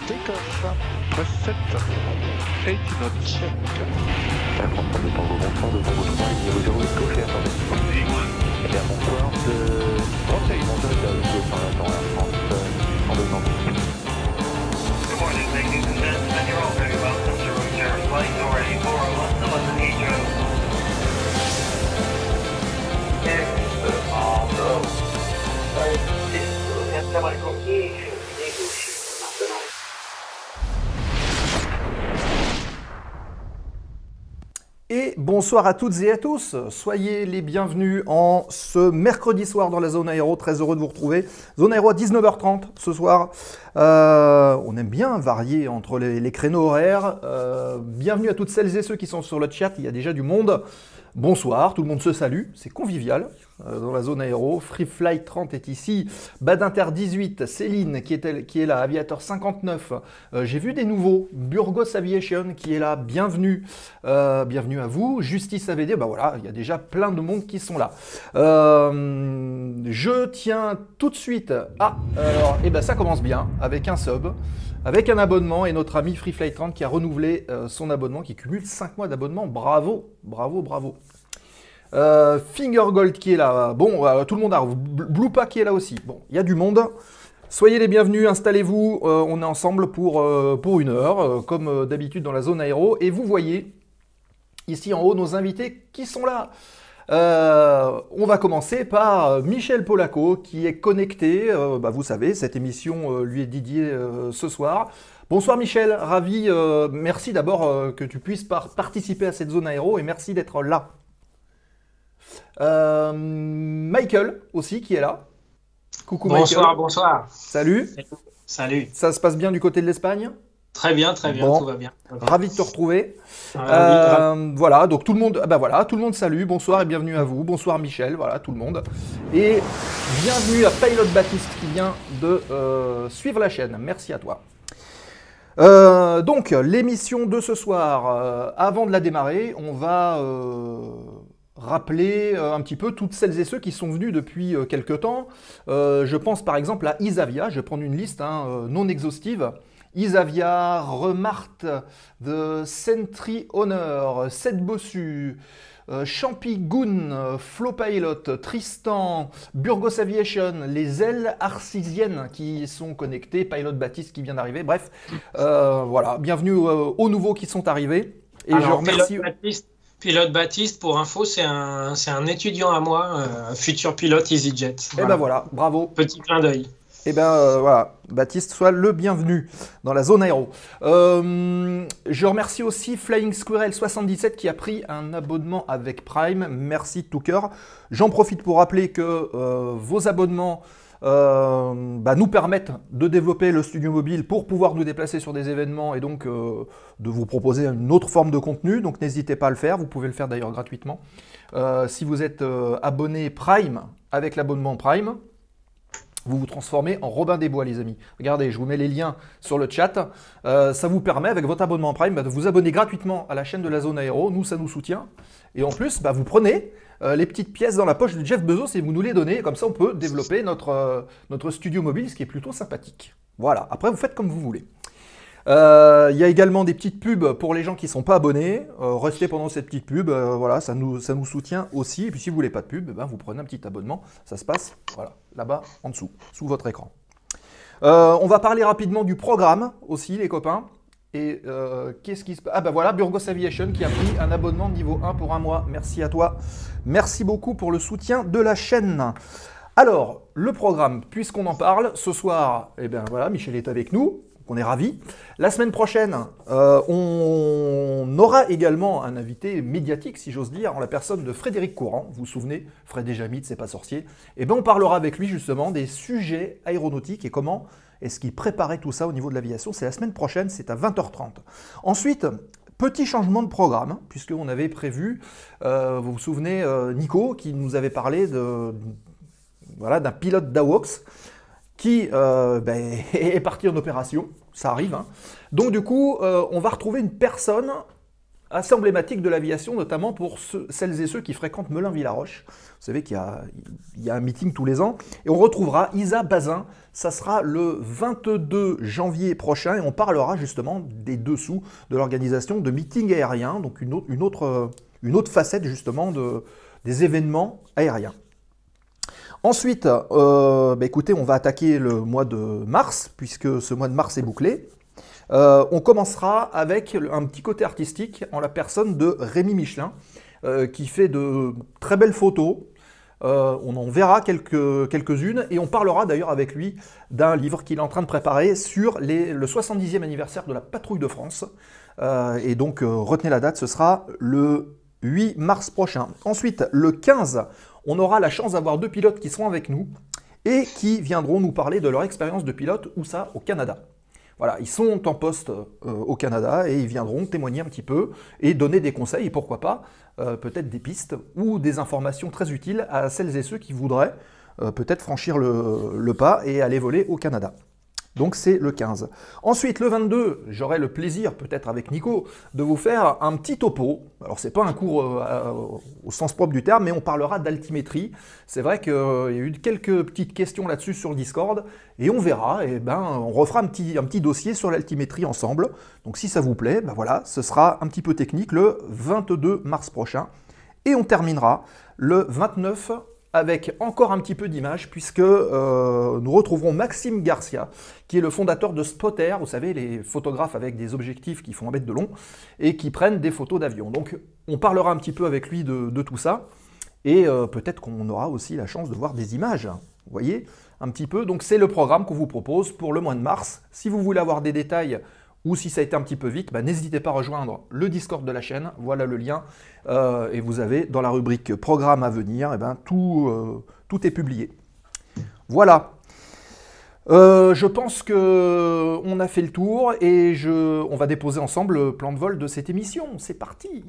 Takeoff, press 7, 80 knots check. Air France, de Tango, bonsoir, de Tango 3, ligne 08, gauche et attendez. Eh bien, bonsoir, de... bonsoir, de par l'attend Air France, en deux ans. Good morning, ladies and gentlemen. You're all very welcome to Route Air Flight already 401 to London Heathrow. Et bonsoir à toutes et à tous, soyez les bienvenus en ce mercredi soir dans la zone aéro, très heureux de vous retrouver. Zone aéro à 19h30 ce soir, on aime bien varier entre les créneaux horaires. Bienvenue à toutes celles et ceux qui sont sur le chat, il y a déjà du monde. Bonsoir, tout le monde se salue, c'est convivial dans la zone aéro. Free Flight 30 est ici, Badinter 18, Céline qui est là, Aviateur 59. J'ai vu des nouveaux, Burgos Aviation qui est là, bienvenue, bienvenue à vous. Justice AVD, bah voilà, il y a déjà plein de monde qui sont là. Je tiens tout de suite alors, et ben ça commence bien avec un sub. Avec un abonnement et notre ami Free Flight 30 qui a renouvelé son abonnement, qui cumule 5 mois d'abonnement. Bravo, bravo, bravo. Finger Gold qui est là. Bon, tout le monde arrive. Bluepa qui est là aussi. Bon, il y a du monde. Soyez les bienvenus, installez-vous. On est ensemble pour une heure, comme d'habitude dans la zone aéro. Et vous voyez ici en haut nos invités qui sont là. On va commencer par Michel Polaco qui est connecté, vous savez, cette émission lui est dédiée ce soir. Bonsoir Michel, ravi, merci d'abord que tu puisses participer à cette zone aéro et merci d'être là. Michael aussi qui est là. Coucou bonsoir, Michael. Bonsoir. Salut. Salut. Ça se passe bien du côté de l'Espagne ? Très bien, bon. Tout va bien. Ravi de te retrouver. Ravi. Voilà, donc tout le monde, tout le monde salue, bonsoir et bienvenue à vous. Bonsoir Michel, voilà tout le monde. Et bienvenue à Pilot Baptiste qui vient de suivre la chaîne. Merci à toi. Donc l'émission de ce soir, avant de la démarrer, on va rappeler un petit peu toutes celles et ceux qui sont venus depuis quelques temps. Je pense par exemple à Isavia, je vais prendre une liste non exhaustive. Isavia, Remart, The Sentry Honor, Seth Bossu, Champigoun, Flowpilot, Tristan, Burgos Aviation, les ailes arcisiennes qui sont connectées, Pilot Baptiste qui vient d'arriver, bref, voilà, bienvenue aux nouveaux qui sont arrivés. Et alors, je remercie... Pilote Baptiste, pour info, c'est un étudiant à moi, futur pilote EasyJet. Voilà. Et ben voilà, bravo. Petit clin d'œil. Et bien voilà, Baptiste, sois le bienvenu dans la zone aéro. Je remercie aussi Flying Squirrel 77 qui a pris un abonnement avec Prime. Merci de tout cœur. J'en profite pour rappeler que vos abonnements nous permettent de développer le studio mobile pour pouvoir nous déplacer sur des événements et donc de vous proposer une autre forme de contenu. Donc n'hésitez pas à le faire, vous pouvez le faire d'ailleurs gratuitement. Si vous êtes abonné Prime avec l'abonnement Prime, vous vous transformez en Robin des Bois, les amis. Regardez, je vous mets les liens sur le chat. Ça vous permet, avec votre abonnement Prime, de vous abonner gratuitement à la chaîne de la zone aéro. Nous, ça nous soutient. Et en plus, vous prenez les petites pièces dans la poche de Jeff Bezos et vous nous les donnez. Comme ça, on peut développer notre studio mobile, ce qui est plutôt sympathique. Voilà, après, vous faites comme vous voulez. Il y a également des petites pubs pour les gens qui ne sont pas abonnés. Restez pendant cette petite pub, voilà, ça nous soutient aussi. Et puis si vous ne voulez pas de pub, vous prenez un petit abonnement. Ça se passe voilà, là-bas en dessous, sous votre écran. On va parler rapidement du programme aussi, les copains. Et qu'est-ce qui se passe ? Voilà, Burgos Aviation qui a pris un abonnement niveau 1 pour un mois. Merci à toi. Merci beaucoup pour le soutien de la chaîne. Alors, le programme, puisqu'on en parle, ce soir, voilà, Michel est avec nous. On est ravis. La semaine prochaine, on aura également un invité médiatique, si j'ose dire, en la personne de Frédéric Courant. Vous vous souvenez, Fred et Jamid, c'est pas sorcier. Et on parlera avec lui justement des sujets aéronautiques et comment est-ce qu'il préparait tout ça au niveau de l'aviation. C'est la semaine prochaine, c'est à 20h30. Ensuite, petit changement de programme, puisqu'on avait prévu, vous vous souvenez, Nico, qui nous avait parlé d'un pilote d'AWOX, qui est parti en opération, ça arrive. Donc du coup, on va retrouver une personne assez emblématique de l'aviation, notamment pour celles et ceux qui fréquentent Melun-Villaroche. Vous savez qu'il y a un meeting tous les ans. Et on retrouvera Isa Bazin, ça sera le 22 janvier prochain, et on parlera justement des dessous de l'organisation de meetings aériens, donc une autre facette justement des événements aériens. Ensuite, écoutez, on va attaquer le mois de mars, puisque ce mois de mars est bouclé. On commencera avec un petit côté artistique en la personne de Rémi Michelin, qui fait de très belles photos. On en verra quelques-unes, et on parlera d'ailleurs avec lui d'un livre qu'il est en train de préparer sur le 70e anniversaire de la Patrouille de France. Et donc, retenez la date, ce sera le 8 mars prochain. Ensuite, le 15, on aura la chance d'avoir 2 pilotes qui seront avec nous et qui viendront nous parler de leur expérience de pilote, où ça, au Canada. Voilà, ils sont en poste au Canada et ils viendront témoigner un petit peu et donner des conseils, et pourquoi pas, peut-être des pistes ou des informations très utiles à celles et ceux qui voudraient peut-être franchir le pas et aller voler au Canada. Donc c'est le 15. Ensuite, le 22, j'aurai le plaisir, peut-être avec Nico, de vous faire un petit topo. Alors c'est pas un cours au sens propre du terme, mais on parlera d'altimétrie. C'est vrai qu'il y a eu quelques petites questions là-dessus sur le Discord, et on verra, et on refera un petit dossier sur l'altimétrie ensemble. Donc si ça vous plaît, voilà, ce sera un petit peu technique le 22 mars prochain. Et on terminera le 29 avec encore un petit peu d'images, puisque nous retrouverons Maxime Garcia, qui est le fondateur de Spotter, vous savez, les photographes avec des objectifs qui font 1 mètre de long, et qui prennent des photos d'avion. Donc on parlera un petit peu avec lui de tout ça, et peut-être qu'on aura aussi la chance de voir des images, vous voyez, un petit peu. Donc c'est le programme qu'on vous propose pour le mois de mars. Si vous voulez avoir des détails, ou si ça a été un petit peu vite, n'hésitez pas à rejoindre le Discord de la chaîne, voilà le lien, et vous avez dans la rubrique programme à venir, tout est publié. Voilà, je pense qu'on a fait le tour, et on va déposer ensemble le plan de vol de cette émission, c'est parti!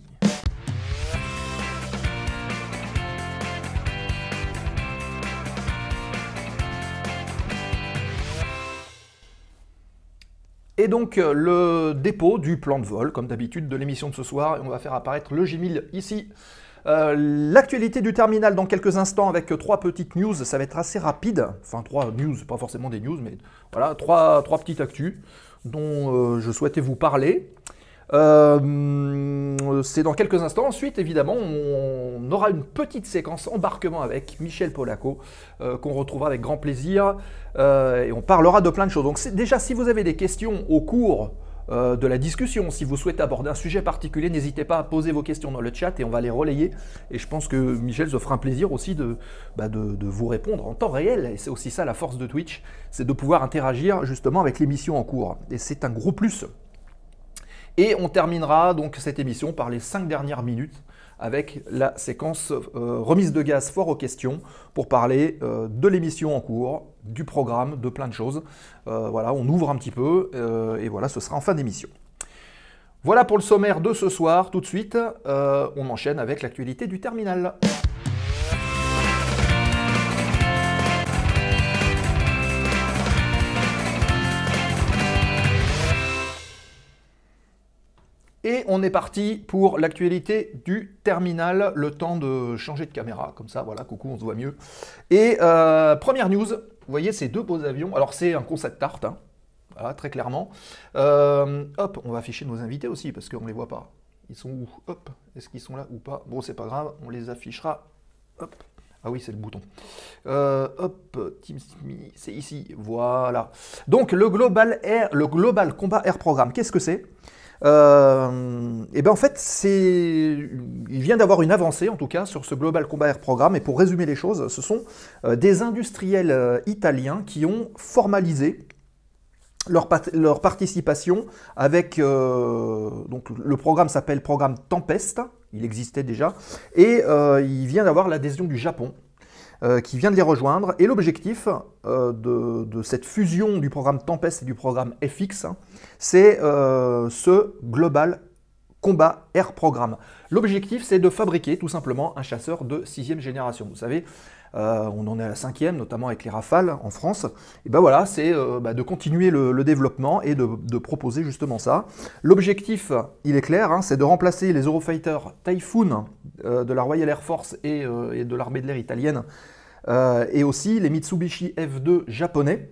Et donc le dépôt du plan de vol, comme d'habitude, de l'émission de ce soir, et on va faire apparaître le G1000 ici. L'actualité du terminal dans quelques instants avec 3 petites news, ça va être assez rapide, enfin 3 news, pas forcément des news, mais voilà, 3 petites actus dont je souhaitais vous parler. C'est dans quelques instants. Ensuite, évidemment, on aura une petite séquence embarquement avec Michel Polaco, qu'on retrouvera avec grand plaisir, et on parlera de plein de choses. Donc déjà, si vous avez des questions au cours de la discussion, si vous souhaitez aborder un sujet particulier, n'hésitez pas à poser vos questions dans le chat, et on va les relayer, et je pense que Michel se fera un plaisir aussi de vous répondre en temps réel, et c'est aussi ça la force de Twitch, c'est de pouvoir interagir justement avec l'émission en cours, et c'est un gros plus. Et on terminera donc cette émission par les 5 dernières minutes avec la séquence remise de gaz fort aux questions pour parler de l'émission en cours, du programme, de plein de choses. Voilà, on ouvre un petit peu et voilà, ce sera en fin d'émission. Voilà pour le sommaire de ce soir. Tout de suite, on enchaîne avec l'actualité du terminal. Et on est parti pour l'actualité du terminal, le temps de changer de caméra, comme ça, voilà, coucou, on se voit mieux. Et première news, vous voyez ces 2 beaux avions, alors c'est un concept art, hein, voilà, très clairement. Hop, on va afficher nos invités aussi, parce qu'on ne les voit pas. Ils sont où? Hop, est-ce qu'ils sont là ou pas? Bon, c'est pas grave, on les affichera. Hop. Ah oui, c'est le bouton. Hop, Team c'est ici, voilà. Donc le Global Combat Air Programme, qu'est-ce que c'est? Et ben en fait, il vient d'avoir une avancée en tout cas sur ce Global Combat Air Programme, et pour résumer les choses, ce sont des industriels italiens qui ont formalisé leur participation avec, donc le programme s'appelle programme Tempest, il existait déjà, et il vient d'avoir l'adhésion du Japon, qui vient de les rejoindre, et l'objectif de cette fusion du programme Tempest et du programme FX, c'est ce Global Combat Air Programme. L'objectif, c'est de fabriquer tout simplement un chasseur de 6e génération. Vous savez, On en est à la 5e, notamment avec les Rafales en France. Et ben voilà, c'est de continuer le développement et de proposer justement ça. L'objectif, il est clair, hein, c'est de remplacer les Eurofighter Typhoon de la Royal Air Force et de l'armée de l'air italienne, et aussi les Mitsubishi F2 japonais,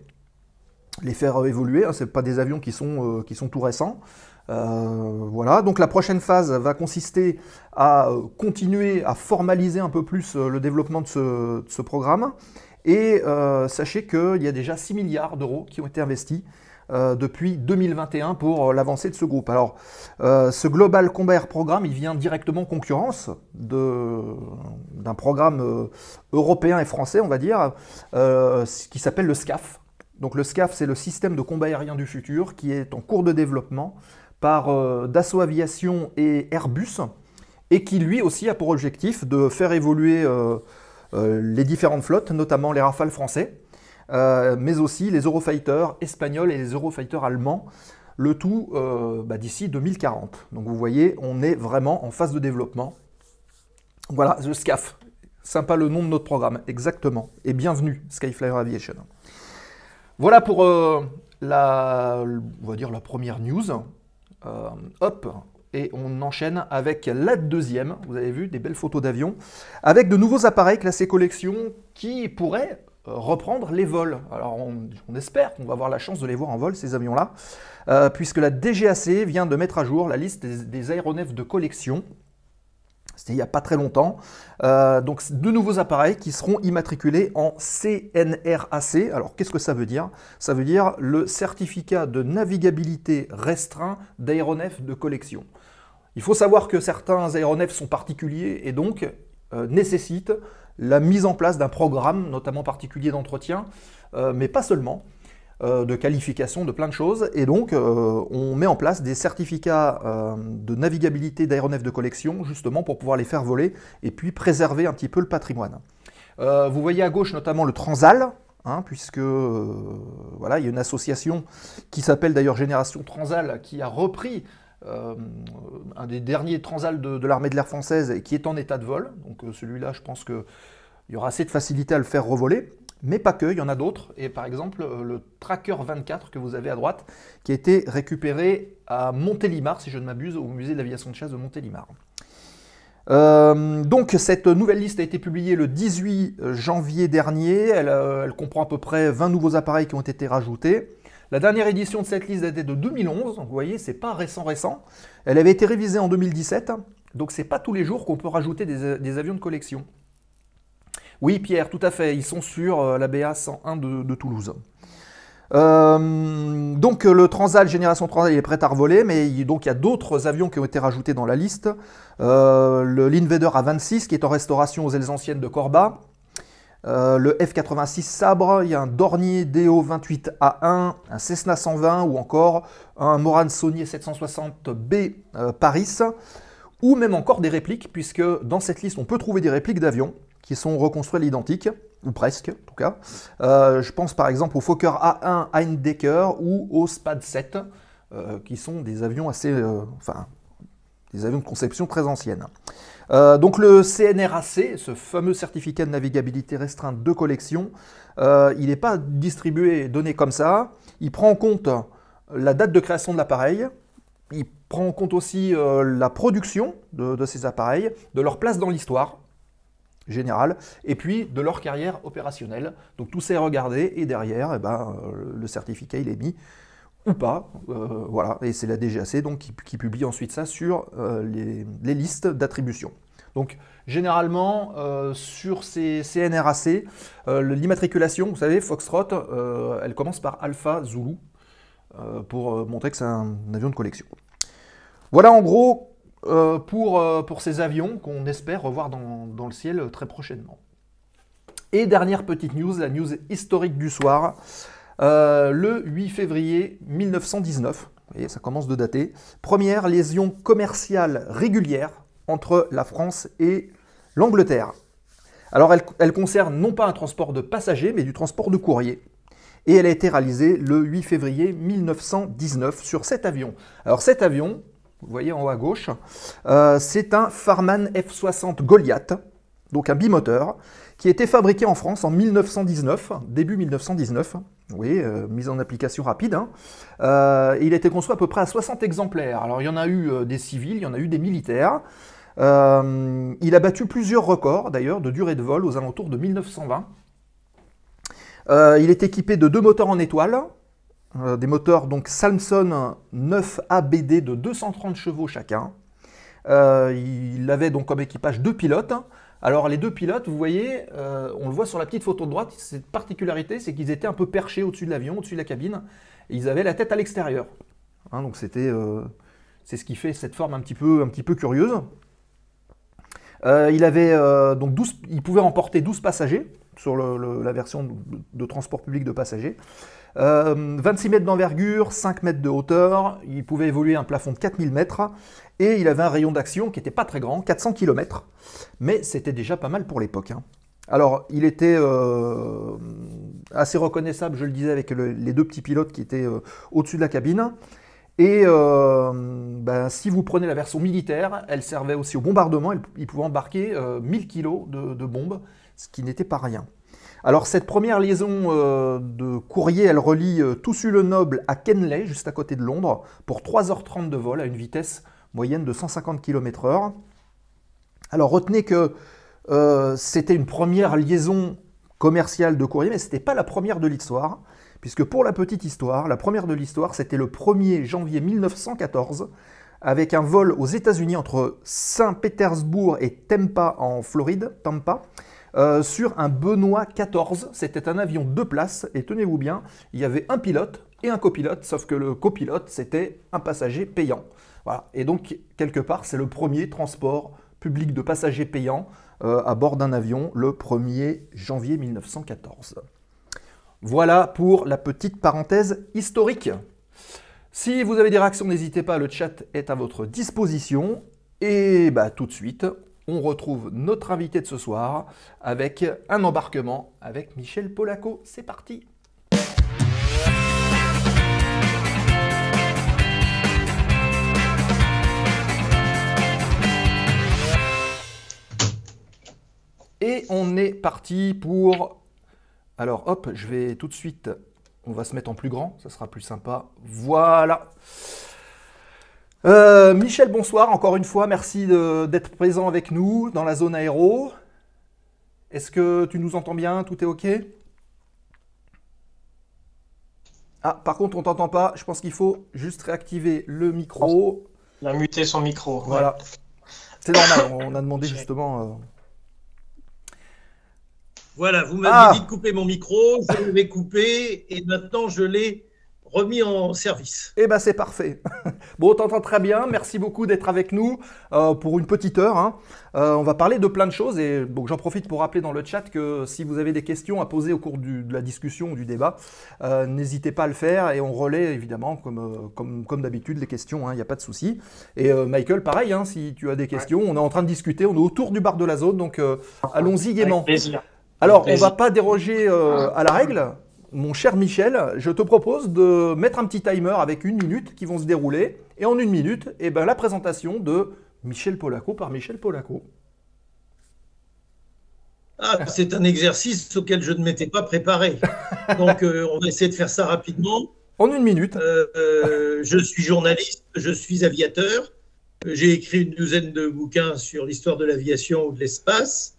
les faire évoluer, hein, ce pas des avions qui sont tout récents. Voilà, donc la prochaine phase va consister à continuer à formaliser un peu plus le développement de ce programme. Et sachez qu'il y a déjà 6 milliards d'euros qui ont été investis depuis 2021 pour l'avancée de ce groupe. Alors, ce Global Combat Air Programme, il vient directement en concurrence d'un programme européen et français, on va dire, qui s'appelle le SCAF. Donc le SCAF, c'est le système de combat aérien du futur, qui est en cours de développement par Dassault Aviation et Airbus, et qui lui aussi a pour objectif de faire évoluer les différentes flottes, notamment les Rafales français, mais aussi les Eurofighter espagnols et les Eurofighter allemands, le tout d'ici 2040. Donc vous voyez, on est vraiment en phase de développement. Voilà, le SCAF, sympa le nom de notre programme, exactement, et bienvenue Skyflyer Aviation. Voilà pour on va dire la première news. Hop, et on enchaîne avec la deuxième. Vous avez vu des belles photos d'avions avec de nouveaux appareils classés collection qui pourraient reprendre les vols. Alors on espère qu'on va avoir la chance de les voir en vol, ces avions-là, puisque la DGAC vient de mettre à jour la liste des aéronefs de collection. C'était il n'y a pas très longtemps. Donc de nouveaux appareils qui seront immatriculés en CNRAC. Alors qu'est-ce que ça veut dire? Ça veut dire le certificat de navigabilité restreint d'aéronefs de collection. Il faut savoir que certains aéronefs sont particuliers et donc nécessitent la mise en place d'un programme, notamment particulier d'entretien, mais pas seulement, de qualification de plein de choses. Et donc, on met en place des certificats de navigabilité d'aéronefs de collection, justement pour pouvoir les faire voler et puis préserver un petit peu le patrimoine. Vous voyez à gauche notamment le Transal, hein, puisque voilà, il y a une association qui s'appelle d'ailleurs Génération Transal, qui a repris un des derniers Transal de l'armée de l'air française et qui est en état de vol. Donc celui-là, je pense qu'il y aura assez de facilité à le faire revoler. Mais pas que, il y en a d'autres. Et par exemple, le Tracker 24 que vous avez à droite, qui a été récupéré à Montélimar, si je ne m'abuse, au musée de l'aviation de chasse de Montélimar. Donc cette nouvelle liste a été publiée le 18 janvier dernier. Elle comprend à peu près 20 nouveaux appareils qui ont été rajoutés. La dernière édition de cette liste datait de 2011, donc vous voyez, c'est pas récent. Elle avait été révisée en 2017, donc c'est pas tous les jours qu'on peut rajouter des avions de collection. Oui, Pierre, tout à fait, ils sont sur la BA 101 de Toulouse. Donc le Transal, Génération Transal, il est prêt à revoler, mais donc il y a d'autres avions qui ont été rajoutés dans la liste. L'Invader A26 qui est en restauration aux ailes anciennes de Corba. Le F-86 Sabre, il y a un Dornier DO-28A1, un Cessna 120 ou encore un Morane Saunier 760B Paris. Ou même encore des répliques, puisque dans cette liste on peut trouver des répliques d'avions qui sont reconstruits à l'identique, ou presque en tout cas. Je pense par exemple au Fokker A1 Heindecker ou au SPAD 7, qui sont des avions assez, des avions de conception très ancienne. Donc le CNRAC, ce fameux certificat de navigabilité restreinte de collection, il n'est pas distribué et donné comme ça. Il prend en compte la date de création de l'appareil, il prend en compte aussi la production de ces appareils, de leur place dans l'histoire générale, et puis de leur carrière opérationnelle. Donc tout ça est regardé, et derrière, le certificat il est mis ou pas. Voilà, et c'est la DGAC donc, qui publie ensuite ça sur les listes d'attribution. Donc généralement, sur ces CNRAC, l'immatriculation, vous savez, Foxtrot, elle commence par Alpha Zulu, pour montrer que c'est un avion de collection. Voilà en gros pour ces avions qu'on espère revoir dans le ciel très prochainement. Et dernière petite news, la news historique du soir. Le 8 février 1919, vous voyez, ça commence de dater, première liaison commerciale régulière entre la France et l'Angleterre. Alors elle concerne non pas un transport de passagers, mais du transport de courrier. Et elle a été réalisée le 8 février 1919 sur cet avion. Alors cet avion, vous voyez en haut à gauche, c'est un Farman F-60 Goliath. donc un bimoteur, qui a été fabriqué en France en 1919, début 1919. Oui, mise en application rapide. Hein. Il a été construit à peu près à 60 exemplaires. Alors il y en a eu des civils, il y en a eu des militaires. Il a battu plusieurs records d'ailleurs de durée de vol aux alentours de 1920. Il est équipé de 2 moteurs en étoile, des moteurs donc Salmson 9 ABD de 230 chevaux chacun. Il avait donc comme équipage 2 pilotes. Alors les 2 pilotes, vous voyez, on le voit sur la petite photo de droite, cette particularité, c'est qu'ils étaient un peu perchés au-dessus de l'avion, au-dessus de la cabine, et ils avaient la tête à l'extérieur. Hein, donc c'est ce qui fait cette forme un petit peu curieuse. Il pouvait emporter 12 passagers sur la version de transport public de passagers. 26 mètres d'envergure, 5 mètres de hauteur, il pouvait évoluer à un plafond de 4000 mètres et il avait un rayon d'action qui n'était pas très grand, 400 km, mais c'était déjà pas mal pour l'époque. Hein. Alors, il était assez reconnaissable, je le disais, avec les 2 petits pilotes qui étaient au-dessus de la cabine. Et si vous prenez la version militaire, elle servait aussi au bombardement, il pouvait embarquer 1000 kg de bombes, ce qui n'était pas rien. Alors cette première liaison de courrier, elle relie Toussus-le-Noble à Kenley, juste à côté de Londres, pour 3h30 de vol à une vitesse moyenne de 150 km/h. Alors retenez que c'était une première liaison commerciale de courrier, mais ce n'était pas la première de l'histoire, puisque pour la petite histoire, la première de l'histoire, c'était le 1er janvier 1914, avec un vol aux États-Unis entre Saint-Pétersbourg et Tampa en Floride, sur un Benoît 14. C'était un avion 2 places, et tenez-vous bien, il y avait un pilote et un copilote, sauf que le copilote, c'était un passager payant. Voilà. Et donc, quelque part, c'est le premier transport public de passagers payants à bord d'un avion, le 1er janvier 1914. Voilà pour la petite parenthèse historique. Si vous avez des réactions, n'hésitez pas, le chat est à votre disposition. Et tout de suite, on retrouve notre invité de ce soir avec un embarquement avec Michel Polaco. C'est parti! Et on est parti pour... Alors hop, je vais tout de suite... On va se mettre en plus grand, ça sera plus sympa. Voilà. Michel, bonsoir. Encore une fois, merci d'être présent avec nous dans la zone aéro. Est-ce que tu nous entends bien? Tout est OK? Ah, par contre, on ne t'entend pas. Je pense qu'il faut juste réactiver le micro. Il a muté son micro. Voilà. Ouais. C'est normal, on a demandé justement... Voilà, vous m'avez dit de couper mon micro, je l'ai coupé et maintenant je l'ai remis en service. Eh bien, c'est parfait. Bon, on t'entend très bien. Merci beaucoup d'être avec nous pour une petite heure. Hein. On va parler de plein de choses et donc j'en profite pour rappeler dans le chat que si vous avez des questions à poser au cours de la discussion ou du débat, n'hésitez pas à le faire et on relaie évidemment comme d'habitude les questions. Il n'y a pas de souci. Et Michael, pareil, hein, si tu as des questions, on est en train de discuter, on est autour du bar de la zone, donc allons-y gaiement. Avec plaisir. Alors, on ne va pas déroger à la règle. Mon cher Michel, je te propose de mettre un petit timer avec 1 minute qui vont se dérouler. Et en 1 minute, la présentation de Michel Polaco par Michel Polaco. Ah, c'est un exercice auquel je ne m'étais pas préparé. Donc, on va essayer de faire ça rapidement. En 1 minute. Je suis journaliste, je suis aviateur. J'ai écrit une douzaine de bouquins sur l'histoire de l'aviation ou de l'espace.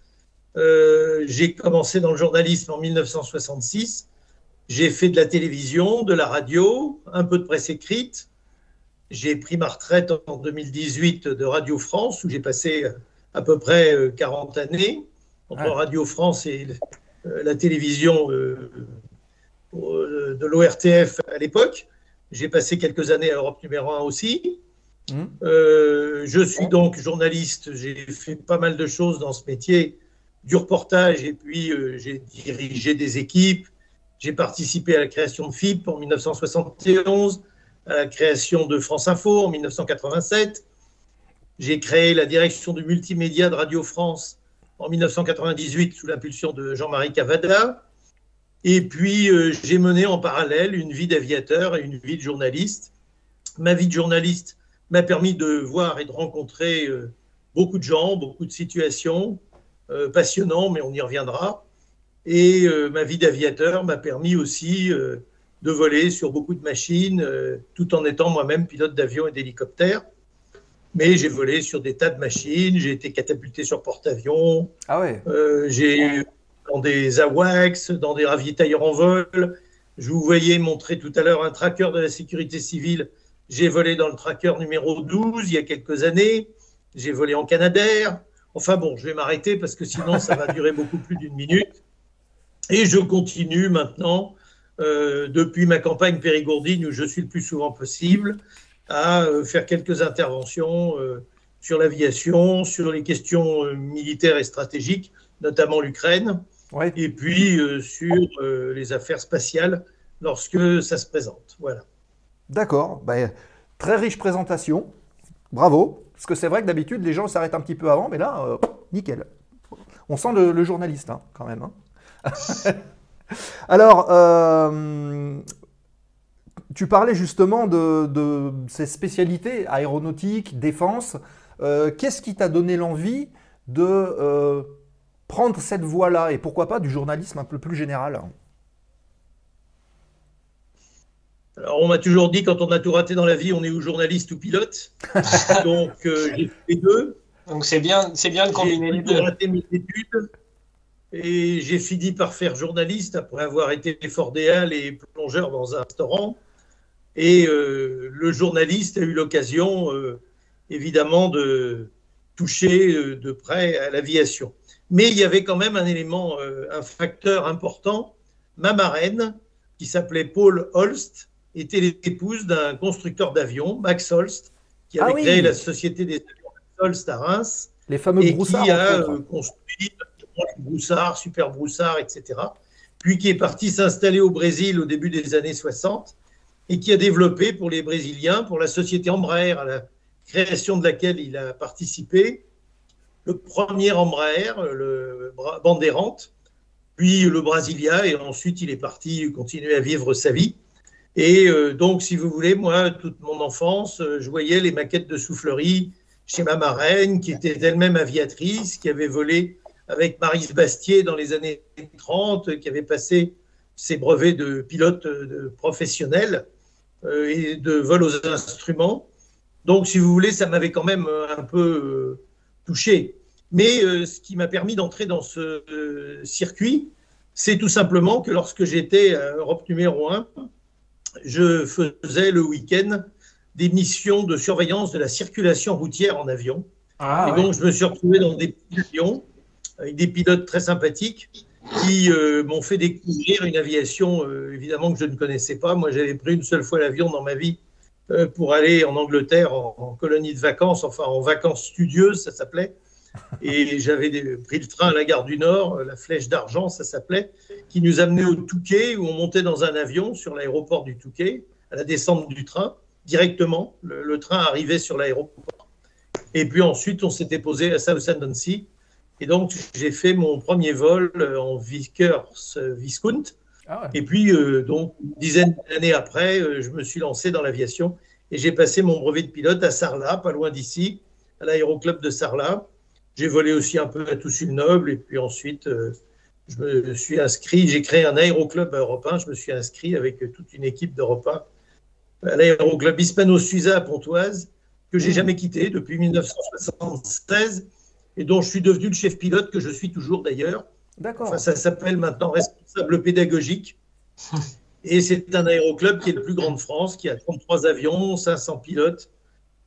J'ai commencé dans le journalisme en 1966. J'ai fait de la télévision, de la radio, un peu de presse écrite. J'ai pris ma retraite en 2018 de Radio France, où j'ai passé à peu près 40 années, entre Radio France et la télévision de l'ORTF à l'époque. J'ai passé quelques années à Europe numéro 1 aussi. Je suis donc journaliste, j'ai fait pas mal de choses dans ce métier du reportage et puis j'ai dirigé des équipes, j'ai participé à la création de FIP en 1971, à la création de France Info en 1987, j'ai créé la direction du multimédia de Radio France en 1998 sous l'impulsion de Jean-Marie Cavada, et puis j'ai mené en parallèle une vie d'aviateur et une vie de journaliste. Ma vie de journaliste m'a permis de voir et de rencontrer beaucoup de gens, beaucoup de situations. passionnant, mais on y reviendra. Et ma vie d'aviateur m'a permis aussi de voler sur beaucoup de machines, tout en étant moi-même pilote d'avion et d'hélicoptère. Mais j'ai volé sur des tas de machines, j'ai été catapulté sur porte-avions, j'ai dans des AWACS, dans des ravitailleurs en vol. Je vous voyais montrer tout à l'heure un tracker de la sécurité civile. J'ai volé dans le tracker numéro 12 il y a quelques années. J'ai volé en Canadair. Enfin bon, je vais m'arrêter parce que sinon ça va durer beaucoup plus d'une minute. Et je continue maintenant, depuis ma campagne périgourdine où je suis le plus souvent possible, à faire quelques interventions sur l'aviation, sur les questions militaires et stratégiques, notamment l'Ukraine, et puis sur les affaires spatiales lorsque ça se présente. Voilà. D'accord. Ben, très riche présentation. Bravo. Parce que c'est vrai que d'habitude, les gens s'arrêtent un petit peu avant, mais là, nickel. On sent le journaliste, hein, quand même. Hein. Alors, tu parlais justement de ces spécialités aéronautiques, défense. Qu'est-ce qui t'a donné l'envie de prendre cette voie-là et pourquoi pas du journalisme un peu plus général? Alors, on m'a toujours dit, quand on a tout raté dans la vie, on est ou journaliste ou pilote. Donc, j'ai fait les deux. Donc, c'est bien de combiner les deux. J'ai raté mes études et j'ai fini par faire journaliste après avoir été fordéal et plongeur dans un restaurant. Et le journaliste a eu l'occasion, évidemment, de toucher de près à l'aviation. Mais il y avait quand même un élément, un facteur important. Ma marraine, qui s'appelait Paul Holst, était l'épouse d'un constructeur d'avions, Max Holst, qui avait créé la société des avions Max Holst à Reims. Les fameux Broussards. Et qui a construit les Broussards, Super Broussards, etc. Puis qui est parti s'installer au Brésil au début des années 60 et qui a développé pour les Brésiliens, pour la société Embraer, à la création de laquelle il a participé, le premier Embraer, le Bandeirante, puis le Brasilia, et ensuite il est parti continuer à vivre sa vie. Et donc, si vous voulez, moi, toute mon enfance, je voyais les maquettes de soufflerie chez ma marraine, qui était elle-même aviatrice, qui avait volé avec Maryse Bastier dans les années 30, qui avait passé ses brevets de pilote professionnel et de vol aux instruments. Donc, si vous voulez, ça m'avait quand même un peu touché. Mais ce qui m'a permis d'entrer dans ce circuit, c'est tout simplement que lorsque j'étais à Europe numéro 1, je faisais le week-end des missions de surveillance de la circulation routière en avion. Et donc, je me suis retrouvé dans des avions avec des pilotes très sympathiques qui m'ont fait découvrir une aviation, évidemment, que je ne connaissais pas. Moi, j'avais pris une seule fois l'avion dans ma vie pour aller en Angleterre en colonie de vacances, enfin en vacances studieuses, ça s'appelait. Et j'avais pris le train à la gare du Nord, la Flèche d'Argent, ça s'appelait, qui nous amenait au Touquet, où on montait dans un avion sur l'aéroport du Touquet, à la descente du train, directement. Le train arrivait sur l'aéroport. Et puis ensuite, on s'était posé à Southend-on-Sea. Et donc, j'ai fait mon premier vol en Vickers Viscount. Et puis, donc, une dizaine d'années après, je me suis lancé dans l'aviation et j'ai passé mon brevet de pilote à Sarlat, pas loin d'ici, à l'aéroclub de Sarlat. J'ai volé aussi un peu à Toussus-le-Noble et puis ensuite, je me suis inscrit, j'ai créé un aéroclub à Europe 1, je me suis inscrit avec toute une équipe d'Europe 1 à l'aéroclub Hispano-Suiza à Pontoise, que j'ai jamais quitté depuis 1976 et dont je suis devenu le chef pilote, que je suis toujours d'ailleurs. D'accord. Enfin, ça s'appelle maintenant responsable pédagogique. Et c'est un aéroclub qui est le plus grand de France, qui a 33 avions, 500 pilotes,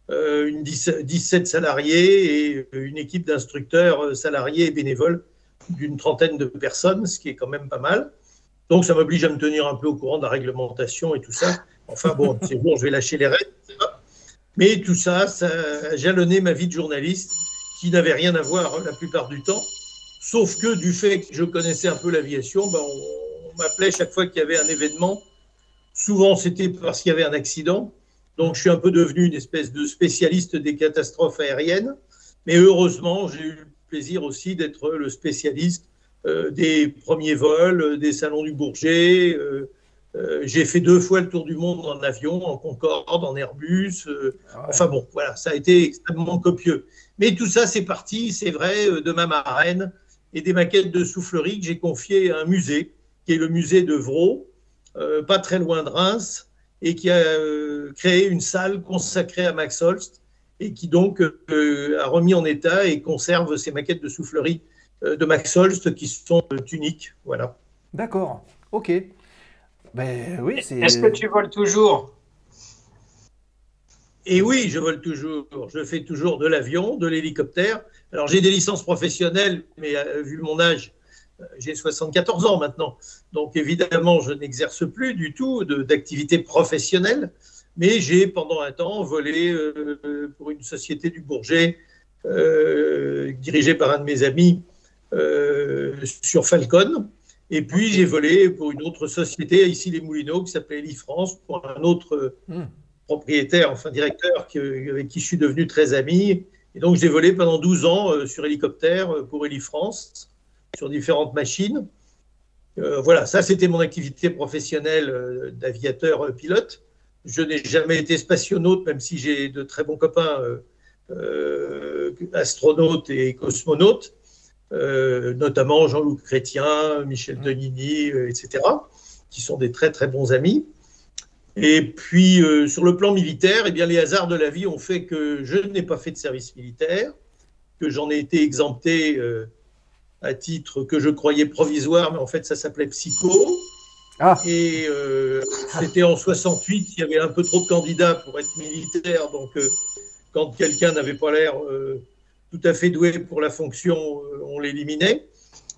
17 salariés et une équipe d'instructeurs salariés et bénévoles d'une trentaine de personnes, ce qui est quand même pas mal. Donc, ça m'oblige à me tenir un peu au courant de la réglementation et tout ça. Enfin bon, c'est bon, je vais lâcher les rênes. Mais tout ça, ça a jalonné ma vie de journaliste, qui n'avait rien à voir la plupart du temps. Sauf que du fait que je connaissais un peu l'aviation, ben on m'appelait chaque fois qu'il y avait un événement. Souvent, c'était parce qu'il y avait un accident. Donc, je suis un peu devenu une espèce de spécialiste des catastrophes aériennes. Mais heureusement, j'ai eu le plaisir aussi d'être le spécialiste des premiers vols, des salons du Bourget. J'ai fait 2 fois le tour du monde en avion, en Concorde, en Airbus. Enfin bon, voilà, ça a été extrêmement copieux. Mais tout ça, c'est parti, c'est vrai, de ma marraine et des maquettes de soufflerie que j'ai confiées à un musée, qui est le musée de Vraux, pas très loin de Reims, et qui a créé une salle consacrée à Max Holst, et qui donc a remis en état et conserve ces maquettes de soufflerie de Max Holst qui sont uniques. Voilà. D'accord, ok. Ben, oui, Est-ce que tu voles toujours? Et oui, je vole toujours. Je fais toujours de l'avion, de l'hélicoptère. Alors, j'ai des licences professionnelles, mais vu mon âge, j'ai 74 ans maintenant. Donc, évidemment, je n'exerce plus du tout d'activité professionnelle. Mais j'ai, pendant un temps, volé pour une société du Bourget, dirigée par un de mes amis, sur Falcon. Et puis, j'ai volé pour une autre société, ici les Moulineaux, qui s'appelait Eli-France, pour un autre propriétaire, enfin directeur, avec qui je suis devenu très ami. Et donc, j'ai volé pendant 12 ans sur hélicoptère pour Eli-France, sur différentes machines. Voilà, ça, c'était mon activité professionnelle d'aviateur pilote. Je n'ai jamais été spationaute, même si j'ai de très bons copains astronautes et cosmonautes. Notamment Jean-Loup Chrétien, Michel Denini, etc., qui sont des très très bons amis. Et puis sur le plan militaire, eh bien, les hasards de la vie ont fait que je n'ai pas fait de service militaire, que j'en ai été exempté à titre que je croyais provisoire, mais en fait ça s'appelait psycho. Et c'était en 68, il y avait un peu trop de candidats pour être militaire, donc quand quelqu'un n'avait pas l'air tout à fait doué pour la fonction, on l'éliminait.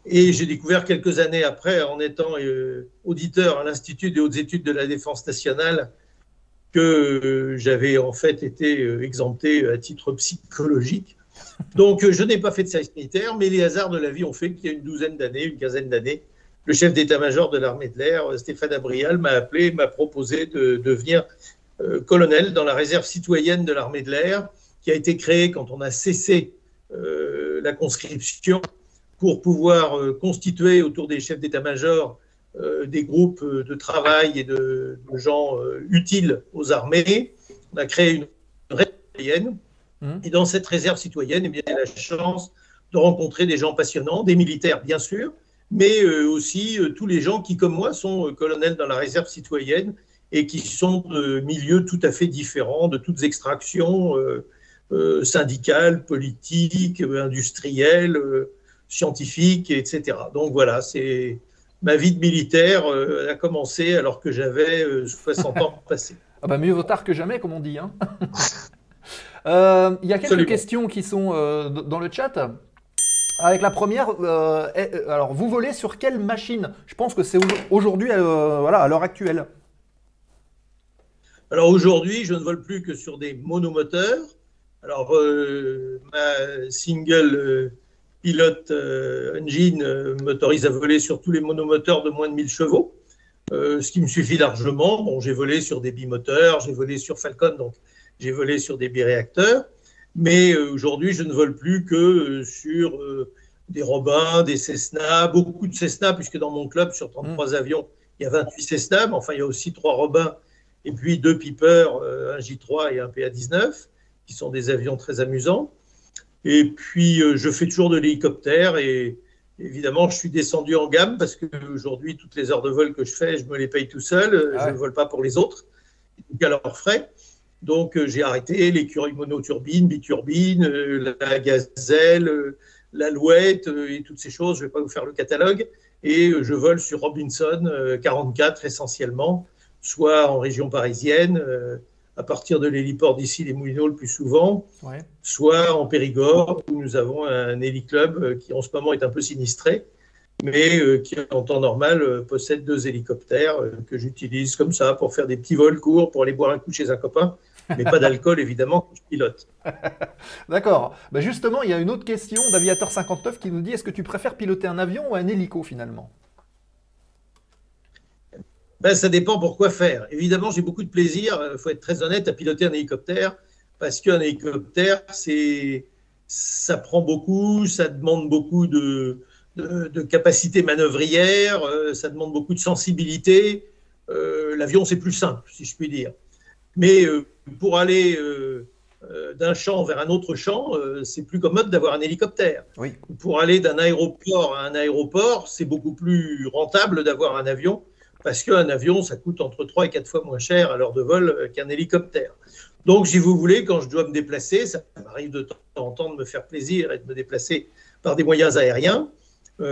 Et j'ai découvert quelques années après, en étant auditeur à l'Institut des hautes études de la défense nationale, que j'avais en fait été exempté à titre psychologique. Donc je n'ai pas fait de service militaire, mais les hasards de la vie ont fait qu'il y a une douzaine d'années, une quinzaine d'années, le chef d'état-major de l'armée de l'air, Stéphane Abrial, m'a appelé, m'a proposé de devenir colonel dans la réserve citoyenne de l'armée de l'air, qui a été créée quand on a cessé la conscription pour pouvoir constituer autour des chefs d'état-major des groupes de travail et de gens utiles aux armées. On a créé une réserve citoyenne. Et dans cette réserve citoyenne, eh bien, j'ai la chance de rencontrer des gens passionnants, des militaires bien sûr, mais aussi tous les gens qui, comme moi, sont colonels dans la réserve citoyenne et qui sont de milieux tout à fait différents, de toutes extractions syndicales, politiques, industrielles, scientifiques, etc. Donc voilà, c'est ma vie de militaire a commencé alors que j'avais 60 ans passés. Ah bah mieux vaut tard que jamais, comme on dit. Hein. Il y a quelques Absolument. questions qui sont dans le chat. Avec la première, alors vous volez sur quelle machine? Je pense que c'est aujourd'hui, voilà, à l'heure actuelle. Alors aujourd'hui, je ne vole plus que sur des monomoteurs. Alors ma single pilote engine m'autorise à voler sur tous les monomoteurs de moins de 1000 chevaux, ce qui me suffit largement. Bon, j'ai volé sur des bimoteurs, j'ai volé sur Falcon, donc j'ai volé sur des biréacteurs. Mais aujourd'hui, je ne vole plus que sur des Robins, des Cessna, beaucoup de Cessna, puisque dans mon club, sur 33 avions, il y a 28 Cessna, mais enfin, il y a aussi 3 Robins et puis 2 Piper, un J3 et un PA-19, qui sont des avions très amusants. Et puis, je fais toujours de l'hélicoptère et évidemment, je suis descendu en gamme parce qu'aujourd'hui, toutes les heures de vol que je fais, je me les paye tout seul. Je ne vole pas pour les autres, donc à leurs frais. Donc, j'ai arrêté l'écureuil monoturbine, biturbine, la gazelle, l'alouette et toutes ces choses. Je ne vais pas vous faire le catalogue. Et je vole sur Robinson 44 essentiellement, soit en région parisienne, à partir de l'héliport d'ici les Moulineaux le plus souvent, soit en Périgord, où nous avons un héliclub qui en ce moment est un peu sinistré, mais qui en temps normal possède 2 hélicoptères que j'utilise comme ça pour faire des petits vols courts, pour aller boire un coup chez un copain, mais pas d'alcool évidemment quand je pilote. D'accord. Ben justement, il y a une autre question d'Aviateur 59 qui nous dit: est-ce que tu préfères piloter un avion ou un hélico finalement? Ben, ça dépend pour quoi faire. Évidemment, j'ai beaucoup de plaisir, il faut être très honnête, à piloter un hélicoptère, parce qu'un hélicoptère, ça prend beaucoup, ça demande beaucoup de capacité manœuvrière, ça demande beaucoup de sensibilité. L'avion, c'est plus simple, si je puis dire. Mais pour aller d'un champ vers un autre champ, c'est plus commode d'avoir un hélicoptère. Oui. Pour aller d'un aéroport à un aéroport, c'est beaucoup plus rentable d'avoir un avion, parce qu'un avion, ça coûte entre 3 et 4 fois moins cher à l'heure de vol qu'un hélicoptère. Donc, si vous voulez, quand je dois me déplacer, ça m'arrive de temps en temps de me faire plaisir et de me déplacer par des moyens aériens.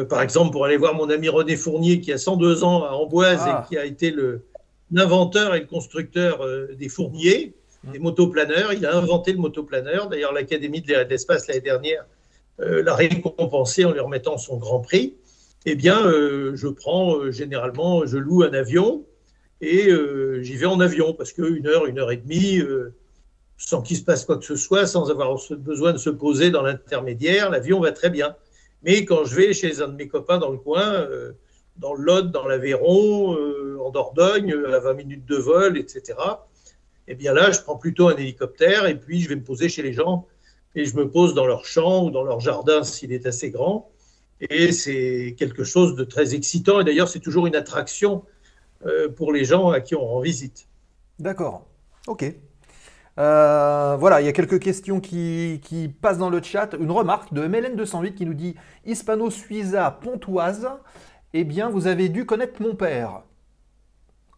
Par exemple, pour aller voir mon ami René Fournier, qui a 102 ans à Amboise et qui a été l'inventeur et le constructeur des fourniers, des motoplaneurs. Il a inventé le motoplaneur. D'ailleurs, l'Académie de l'espace, l'année dernière, l'a récompensé en lui remettant son grand prix. Eh bien, je prends généralement, je loue un avion et j'y vais en avion parce qu'une heure, 1h30, sans qu'il se passe quoi que ce soit, sans avoir besoin de se poser dans l'intermédiaire, l'avion va très bien. Mais quand je vais chez un de mes copains dans le coin, dans le Lot, dans l'Aveyron, en Dordogne, à 20 minutes de vol, etc., eh bien là, je prends plutôt un hélicoptère et puis je vais me poser chez les gens et je me pose dans leur champ ou dans leur jardin s'il est assez grand. Et c'est quelque chose de très excitant. Et d'ailleurs, c'est toujours une attraction pour les gens à qui on rend visite. D'accord. OK. Voilà, il y a quelques questions qui passent dans le chat. Une remarque de MLN208 qui nous dit « Hispano-Suiza Pontoise, eh bien, vous avez dû connaître mon père. »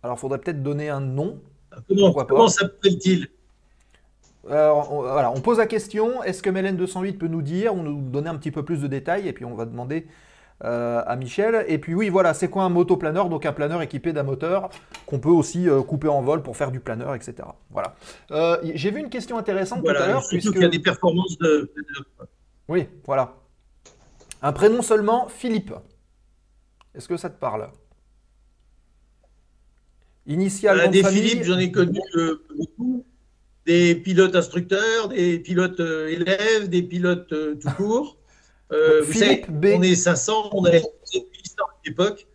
Alors, il faudrait peut-être donner un nom. Comment s'appelle-t-il ? Voilà, on pose la question, est-ce que MLN208 peut nous dire, ou nous donner un petit peu plus de détails, et puis on va demander à Michel. Et puis oui, voilà, c'est quoi un motoplaneur? Donc un planeur équipé d'un moteur qu'on peut aussi couper en vol pour faire du planeur, etc. Voilà. J'ai vu une question intéressante tout à l'heure. Surtout qu'il y a des performances de... Oui, voilà. Un prénom seulement, Philippe. Est-ce que ça te parle? Initial, des Philippe, j'en ai connu beaucoup. Des pilotes instructeurs, des pilotes élèves, des pilotes tout court. Vous savez, on est 500, on a une histoire à l'époque.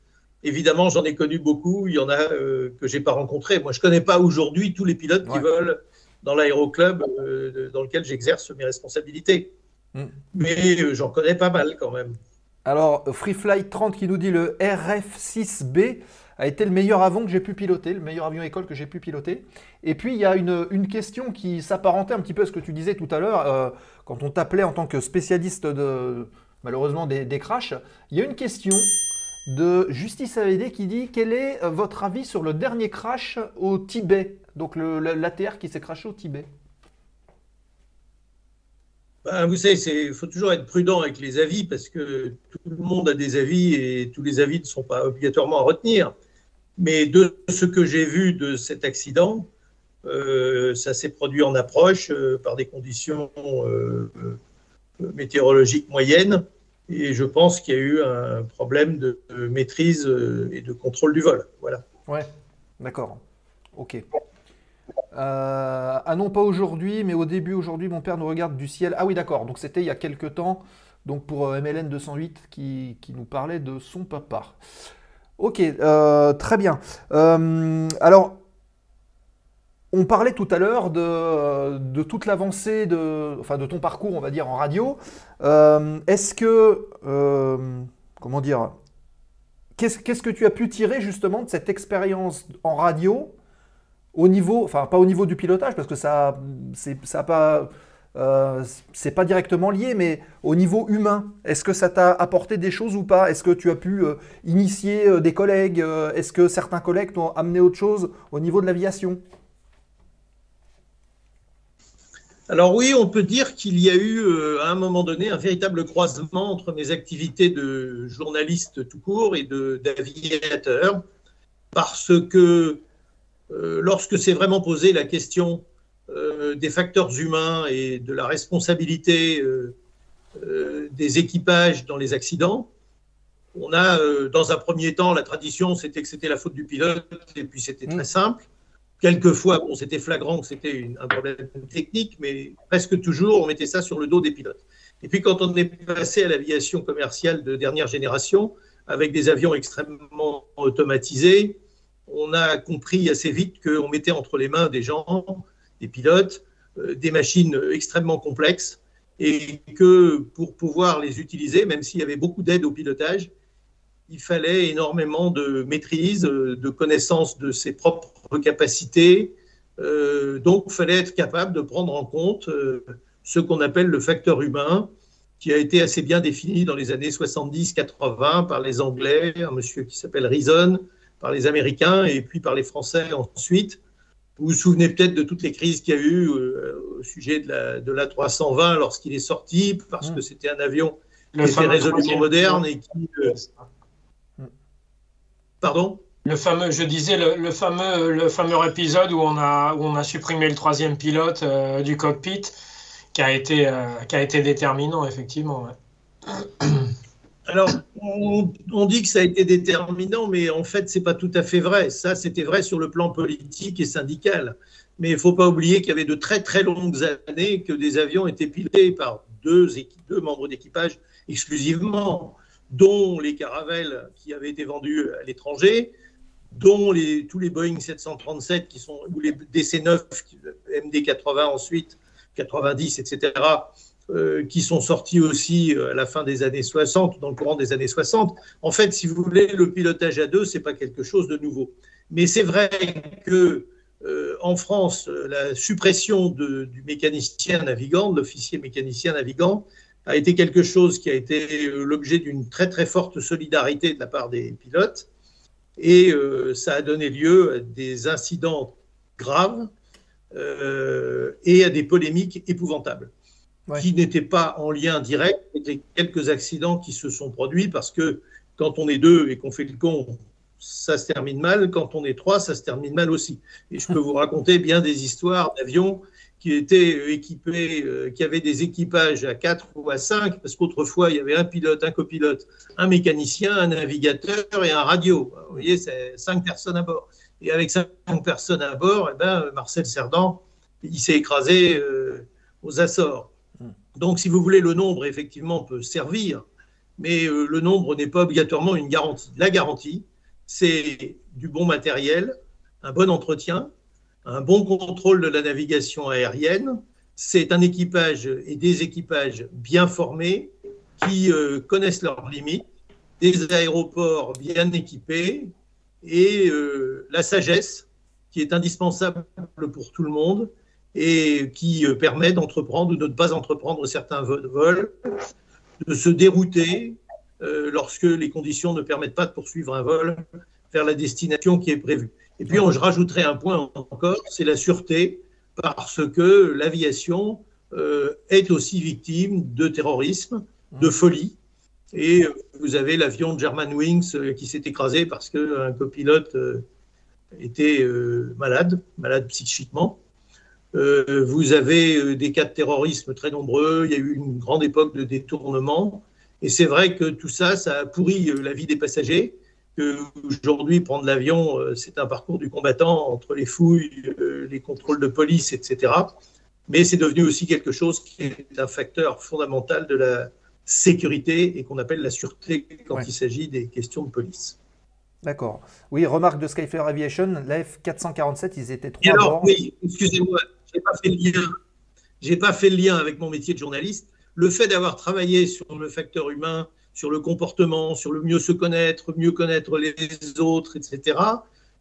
Évidemment, j'en ai connu beaucoup. Il y en a que je n'ai pas rencontrés. Moi, je ne connais pas aujourd'hui tous les pilotes qui volent dans l'aéroclub dans lequel j'exerce mes responsabilités. Mais j'en connais pas mal quand même. Alors, Freeflight 30 qui nous dit le RF6B a été le meilleur avion que j'ai pu piloter, le meilleur avion école que j'ai pu piloter. Et puis, il y a une question qui s'apparentait un petit peu à ce que tu disais tout à l'heure, quand on t'appelait en tant que spécialiste malheureusement des crashs. Il y a une question de Justice AVD qui dit « Quel est votre avis sur le dernier crash au Tibet ?» Donc, l'ATR qui s'est crashé au Tibet. Ben, vous savez, il faut toujours être prudent avec les avis parce que tout le monde a des avis et tous les avis ne sont pas obligatoirement à retenir. Mais de ce que j'ai vu de cet accident, ça s'est produit en approche par des conditions météorologiques moyennes et je pense qu'il y a eu un problème de maîtrise et de contrôle du vol. Voilà. Ouais, d'accord. Ok. Ah non, pas aujourd'hui, mais au début, aujourd'hui, mon père nous regarde du ciel. Ah oui, d'accord, donc c'était il y a quelques temps, donc pour MLN208 qui nous parlait de son papa. Ok, très bien. Alors, on parlait tout à l'heure de toute l'avancée de ton parcours, on va dire, en radio. Est-ce que, comment dire, qu'est-ce que tu as pu tirer justement de cette expérience en radio au niveau, enfin pas au niveau du pilotage parce que c'est pas directement lié, mais au niveau humain, est-ce que ça t'a apporté des choses ou pas? Est-ce que tu as pu initier des collègues? Est-ce que certains collègues t'ont amené autre chose au niveau de l'aviation? Alors oui, on peut dire qu'il y a eu à un moment donné un véritable croisement entre mes activités de journaliste tout court et d'aviateur, parce que lorsque s'est vraiment posé la question des facteurs humains et de la responsabilité des équipages dans les accidents, on a dans un premier temps, la tradition c'était que c'était la faute du pilote et puis c'était très simple. Quelquefois, bon, c'était flagrant que c'était un problème technique, mais presque toujours on mettait ça sur le dos des pilotes. Et puis quand on est passé à l'aviation commerciale de dernière génération, avec des avions extrêmement automatisés, on a compris assez vite qu'on mettait entre les mains des gens, des pilotes, des machines extrêmement complexes et que pour pouvoir les utiliser, même s'il y avait beaucoup d'aide au pilotage, il fallait énormément de maîtrise, de connaissance de ses propres capacités, Donc, il fallait être capable de prendre en compte ce qu'on appelle le facteur humain, qui a été assez bien défini dans les années 70-80 par les Anglais, un monsieur qui s'appelle Reason, par les Américains et puis par les Français ensuite. Vous vous souvenez peut-être de toutes les crises qu'il y a eu au sujet de l'A320 lorsqu'il est sorti, parce que c'était un avion qui était résolument moderne et qui... Pardon ? Je disais le fameux épisode où on a supprimé le 3e pilote du cockpit, qui a été déterminant, effectivement. Ouais. Alors, on dit que ça a été déterminant, mais en fait, ce n'est pas tout à fait vrai. Ça, c'était vrai sur le plan politique et syndical. Mais il ne faut pas oublier qu'il y avait de très, très longues années que des avions étaient pilotés par deux membres d'équipage exclusivement, dont les Caravelle qui avaient été vendus à l'étranger, dont tous les Boeing 737 ou les DC-9, MD-80 ensuite, 90, etc., qui sont sortis aussi à la fin des années 60, dans le courant des années 60. En fait, si vous voulez, le pilotage à deux, ce n'est pas quelque chose de nouveau. Mais c'est vrai que en France, la suppression du mécanicien navigant, de l'officier mécanicien navigant, a été quelque chose qui a été l'objet d'une très très forte solidarité de la part des pilotes, et ça a donné lieu à des incidents graves et à des polémiques épouvantables, qui n'étaient pas en lien direct avec les quelques accidents qui se sont produits, parce que quand on est deux et qu'on fait le con, ça se termine mal. Quand on est trois, ça se termine mal aussi. Et je peux vous raconter bien des histoires d'avions qui étaient équipés, qui avaient des équipages à 4 ou à 5, parce qu'autrefois, il y avait un pilote, un copilote, un mécanicien, un navigateur et un radio. Vous voyez, c'est 5 personnes à bord. Et avec 5 personnes à bord, eh ben, Marcel Cerdan, il s'est écrasé aux Açores. Donc, si vous voulez, le nombre, effectivement, peut servir, mais le nombre n'est pas obligatoirement une garantie. La garantie, c'est du bon matériel, un bon entretien, un bon contrôle de la navigation aérienne. C'est un équipage et des équipages bien formés qui connaissent leurs limites, des aéroports bien équipés et la sagesse qui est indispensable pour tout le monde et qui permet d'entreprendre ou de ne pas entreprendre certains vols, de se dérouter lorsque les conditions ne permettent pas de poursuivre un vol vers la destination qui est prévue. Et puis, je rajouterai un point encore, c'est la sûreté, parce que l'aviation est aussi victime de terrorisme, de folie. Et vous avez l'avion de Germanwings qui s'est écrasé parce qu'un copilote était malade psychiquement. Vous avez des cas de terrorisme très nombreux, il y a eu une grande époque de détournement. Et c'est vrai que tout ça, ça a pourri la vie des passagers. Aujourd'hui, prendre l'avion, c'est un parcours du combattant entre les fouilles, les contrôles de police, etc. Mais c'est devenu aussi quelque chose qui est un facteur fondamental de la sécurité et qu'on appelle la sûreté quand il s'agit des questions de police. D'accord. Oui, remarque de Skyflyer Aviation, la F447, ils étaient 3 à bord. Alors, oui, excusez-moi, je n'ai pas fait le lien avec mon métier de journaliste. Le fait d'avoir travaillé sur le facteur humain, sur le comportement, sur le mieux se connaître, mieux connaître les autres, etc.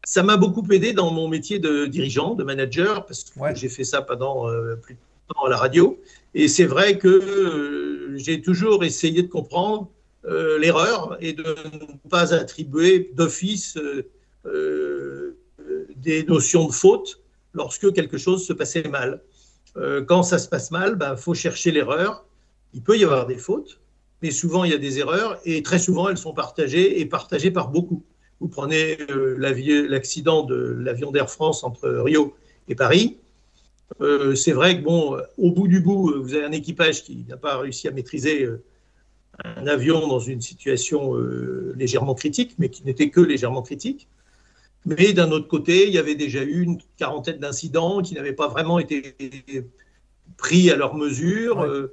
Ça m'a beaucoup aidé dans mon métier de dirigeant, de manager, parce que j'ai fait ça pendant plus de temps à la radio. Et c'est vrai que j'ai toujours essayé de comprendre l'erreur et de ne pas attribuer d'office des notions de faute lorsque quelque chose se passait mal. Quand ça se passe mal, faut chercher l'erreur. Il peut y avoir des fautes, mais souvent il y a des erreurs et très souvent elles sont partagées et partagées par beaucoup. Vous prenez l'accident de l'avion d'Air France entre Rio et Paris. C'est vrai que au bout du bout, vous avez un équipage qui n'a pas réussi à maîtriser un avion dans une situation légèrement critique, mais qui n'était que légèrement critique. Mais d'un autre côté, il y avait déjà eu une quarantaine d'incidents qui n'avaient pas vraiment été pris à leur mesure.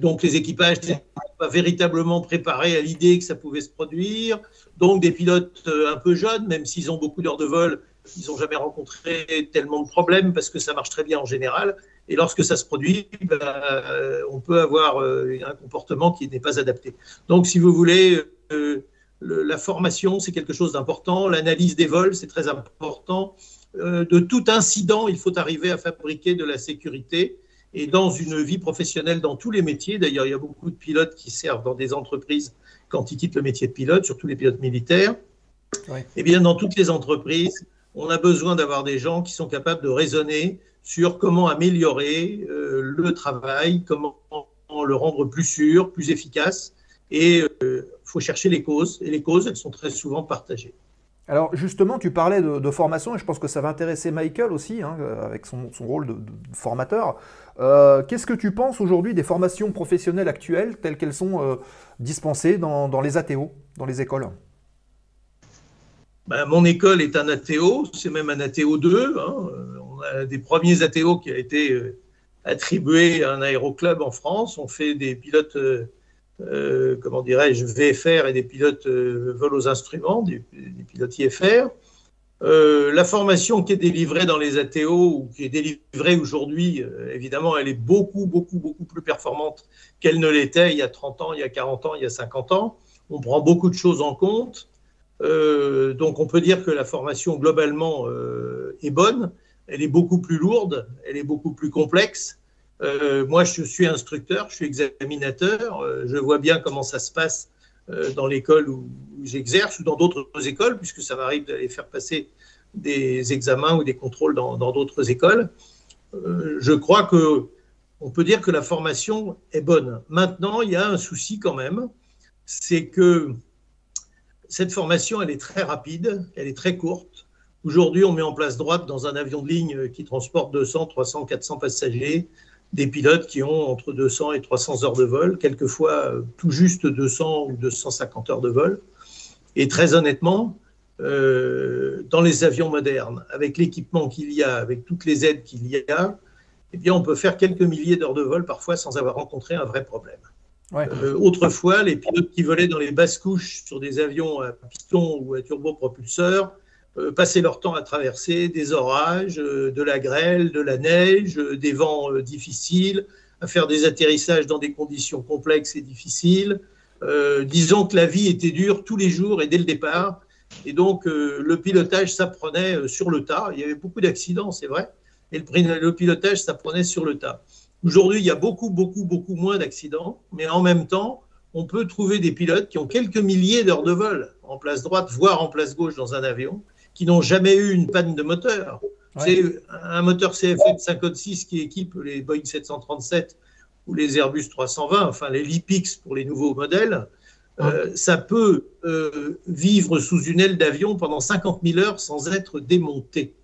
Donc les équipages n'étaient pas véritablement préparés à l'idée que ça pouvait se produire. Donc des pilotes un peu jeunes, même s'ils ont beaucoup d'heures de vol, ils n'ont jamais rencontré tellement de problèmes parce que ça marche très bien en général. Et lorsque ça se produit, on peut avoir un comportement qui n'est pas adapté. Donc si vous voulez, la formation, c'est quelque chose d'important. L'analyse des vols, c'est très important. de tout incident, il faut arriver à fabriquer de la sécurité. Et dans une vie professionnelle, dans tous les métiers, d'ailleurs, il y a beaucoup de pilotes qui servent dans des entreprises quand ils quittent le métier de pilote, surtout les pilotes militaires. Oui. Eh bien, dans toutes les entreprises, on a besoin d'avoir des gens qui sont capables de raisonner sur comment améliorer le travail, comment le rendre plus sûr, plus efficace. Et il faut chercher les causes. Et les causes, elles sont très souvent partagées. Alors justement, tu parlais de formation et je pense que ça va intéresser Michael aussi, hein, avec son rôle de formateur. Qu'est-ce que tu penses aujourd'hui des formations professionnelles actuelles telles qu'elles sont dispensées dans les ATO, dans les écoles? Ben, mon école est un ATO, c'est même un ATO 2. Hein. On a des premiers ATO qui a été attribués à un aéroclub en France. On fait des pilotes, comment dirais-je, VFR et des pilotes vol aux instruments, des pilotes IFR. La formation qui est délivrée dans les ATO ou qui est délivrée aujourd'hui, évidemment, elle est beaucoup plus performante qu'elle ne l'était il y a 30 ans, il y a 40 ans, il y a 50 ans. On prend beaucoup de choses en compte. Donc on peut dire que la formation globalement est bonne, elle est beaucoup plus lourde, elle est beaucoup plus complexe. Moi je suis instructeur, je suis examinateur, je vois bien comment ça se passe dans l'école où j'exerce ou dans d'autres écoles, puisque ça m'arrive d'aller faire passer des examens ou des contrôles dans d'autres écoles. Je crois qu'on peut dire que la formation est bonne. Maintenant, il y a un souci quand même, c'est que cette formation, elle est très rapide, elle est très courte. Aujourd'hui, on met en place droite dans un avion de ligne qui transporte 200, 300, 400 passagers, des pilotes qui ont entre 200 et 300 heures de vol, quelquefois tout juste 200 ou 250 heures de vol. Et très honnêtement, dans les avions modernes, avec l'équipement qu'il y a, avec toutes les aides qu'il y a, eh bien, on peut faire quelques milliers d'heures de vol parfois sans avoir rencontré un vrai problème. Ouais. Autrefois, les pilotes qui volaient dans les basses couches sur des avions à piston ou à turbopropulseur passaient leur temps à traverser des orages, de la grêle, de la neige, des vents difficiles, à faire des atterrissages dans des conditions complexes et difficiles. Disons que la vie était dure tous les jours et dès le départ. Et donc, le pilotage s'apprenait sur le tas. Il y avait beaucoup d'accidents, c'est vrai. Et le pilotage s'apprenait sur le tas. Aujourd'hui, il y a beaucoup moins d'accidents, mais en même temps, on peut trouver des pilotes qui ont quelques milliers d'heures de vol en place droite, voire en place gauche dans un avion, qui n'ont jamais eu une panne de moteur. Ouais. C'est un moteur CFM 56 qui équipe les Boeing 737 ou les Airbus 320, enfin les LiPix pour les nouveaux modèles. Ça peut vivre sous une aile d'avion pendant 50 000 heures sans être démonté.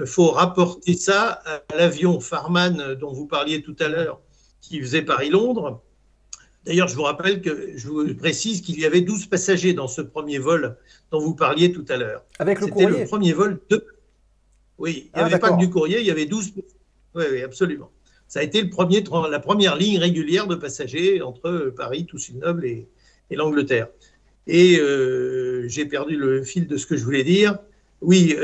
Faut rapporter ça à l'avion Farman dont vous parliez tout à l'heure, qui faisait Paris-Londres. D'ailleurs, je vous précise qu'il y avait 12 passagers dans ce premier vol dont vous parliez tout à l'heure. Avec le courrier. C'était le premier vol de... Oui, il n'y avait pas que du courrier, il y avait 12... Oui, absolument. Ça a été la première ligne régulière de passagers entre Paris, Toussaint-Noble et l'Angleterre. Et j'ai perdu le fil de ce que je voulais dire. Oui,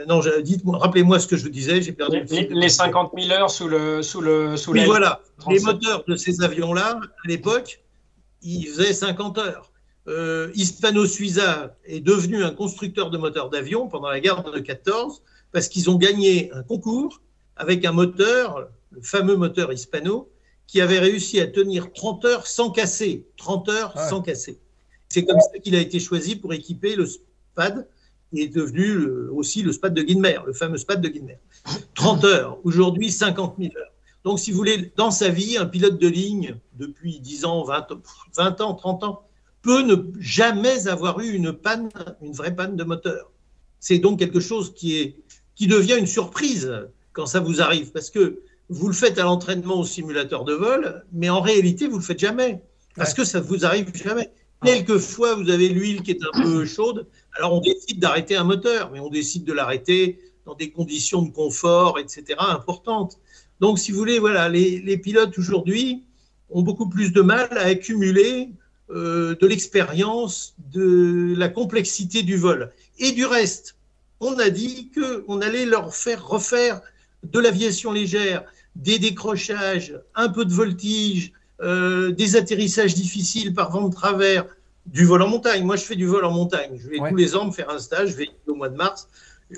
non, dites-moi, rappelez-moi ce que je vous disais, j'ai perdu le fil. Les 50 000 heures sous oui, voilà. 37. Les moteurs de ces avions-là, à l'époque, ils faisaient 50 heures. Hispano-Suiza est devenu un constructeur de moteurs d'avion pendant la guerre de 14 parce qu'ils ont gagné un concours avec un moteur, le fameux moteur Hispano, qui avait réussi à tenir 30 heures sans casser. 30 heures sans casser. C'est comme ça qu'il a été choisi pour équiper le SPAD, qui est devenu aussi le SPAD de Guinmer, le fameux SPAD de Guinmer. 30 heures, aujourd'hui 50 000 heures. Donc, si vous voulez, dans sa vie, un pilote de ligne, depuis 10 ans, 20 ans, 30 ans, peut ne jamais avoir eu une vraie panne de moteur. C'est donc quelque chose qui devient une surprise quand ça vous arrive, parce que vous le faites à l'entraînement au simulateur de vol, mais en réalité, vous ne le faites jamais, parce que ça ne vous arrive jamais. Quelquefois, vous avez l'huile qui est un peu chaude, alors on décide d'arrêter un moteur, mais on décide de l'arrêter dans des conditions de confort, etc., importantes. Donc, si vous voulez, voilà, les pilotes aujourd'hui ont beaucoup plus de mal à accumuler de l'expérience, de la complexité du vol. Et du reste, on a dit qu'on allait leur faire refaire de l'aviation légère, des décrochages, un peu de voltige, des atterrissages difficiles par vent de travers, du vol en montagne. Moi, je fais du vol en montagne. Je vais tous les ans me faire un stage, je vais au mois de mars.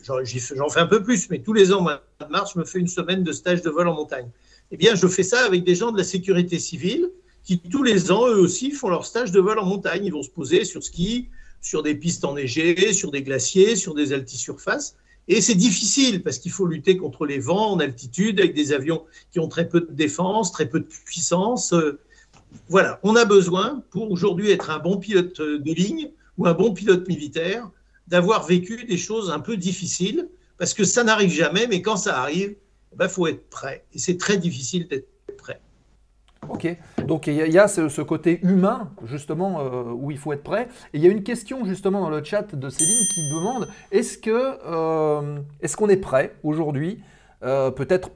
j'en fais un peu plus, mais tous les ans, au mois de mars, je me fais une semaine de stage de vol en montagne. Eh bien, je fais ça avec des gens de la sécurité civile qui, tous les ans, eux aussi, font leur stage de vol en montagne. Ils vont se poser sur ski, sur des pistes enneigées, sur des glaciers, sur des altisurfaces. Et c'est difficile parce qu'il faut lutter contre les vents en altitude avec des avions qui ont très peu de défense, très peu de puissance. Voilà, on a besoin, pour aujourd'hui être un bon pilote de ligne ou un bon pilote militaire, d'avoir vécu des choses un peu difficiles, parce que ça n'arrive jamais, mais quand ça arrive, il faut être prêt. Et c'est très difficile d'être prêt. Ok, donc il y a ce côté humain, justement, où il faut être prêt. Et il y a une question, justement, dans le chat de Céline qui demande, est-ce qu'on est prêt aujourd'hui, peut-être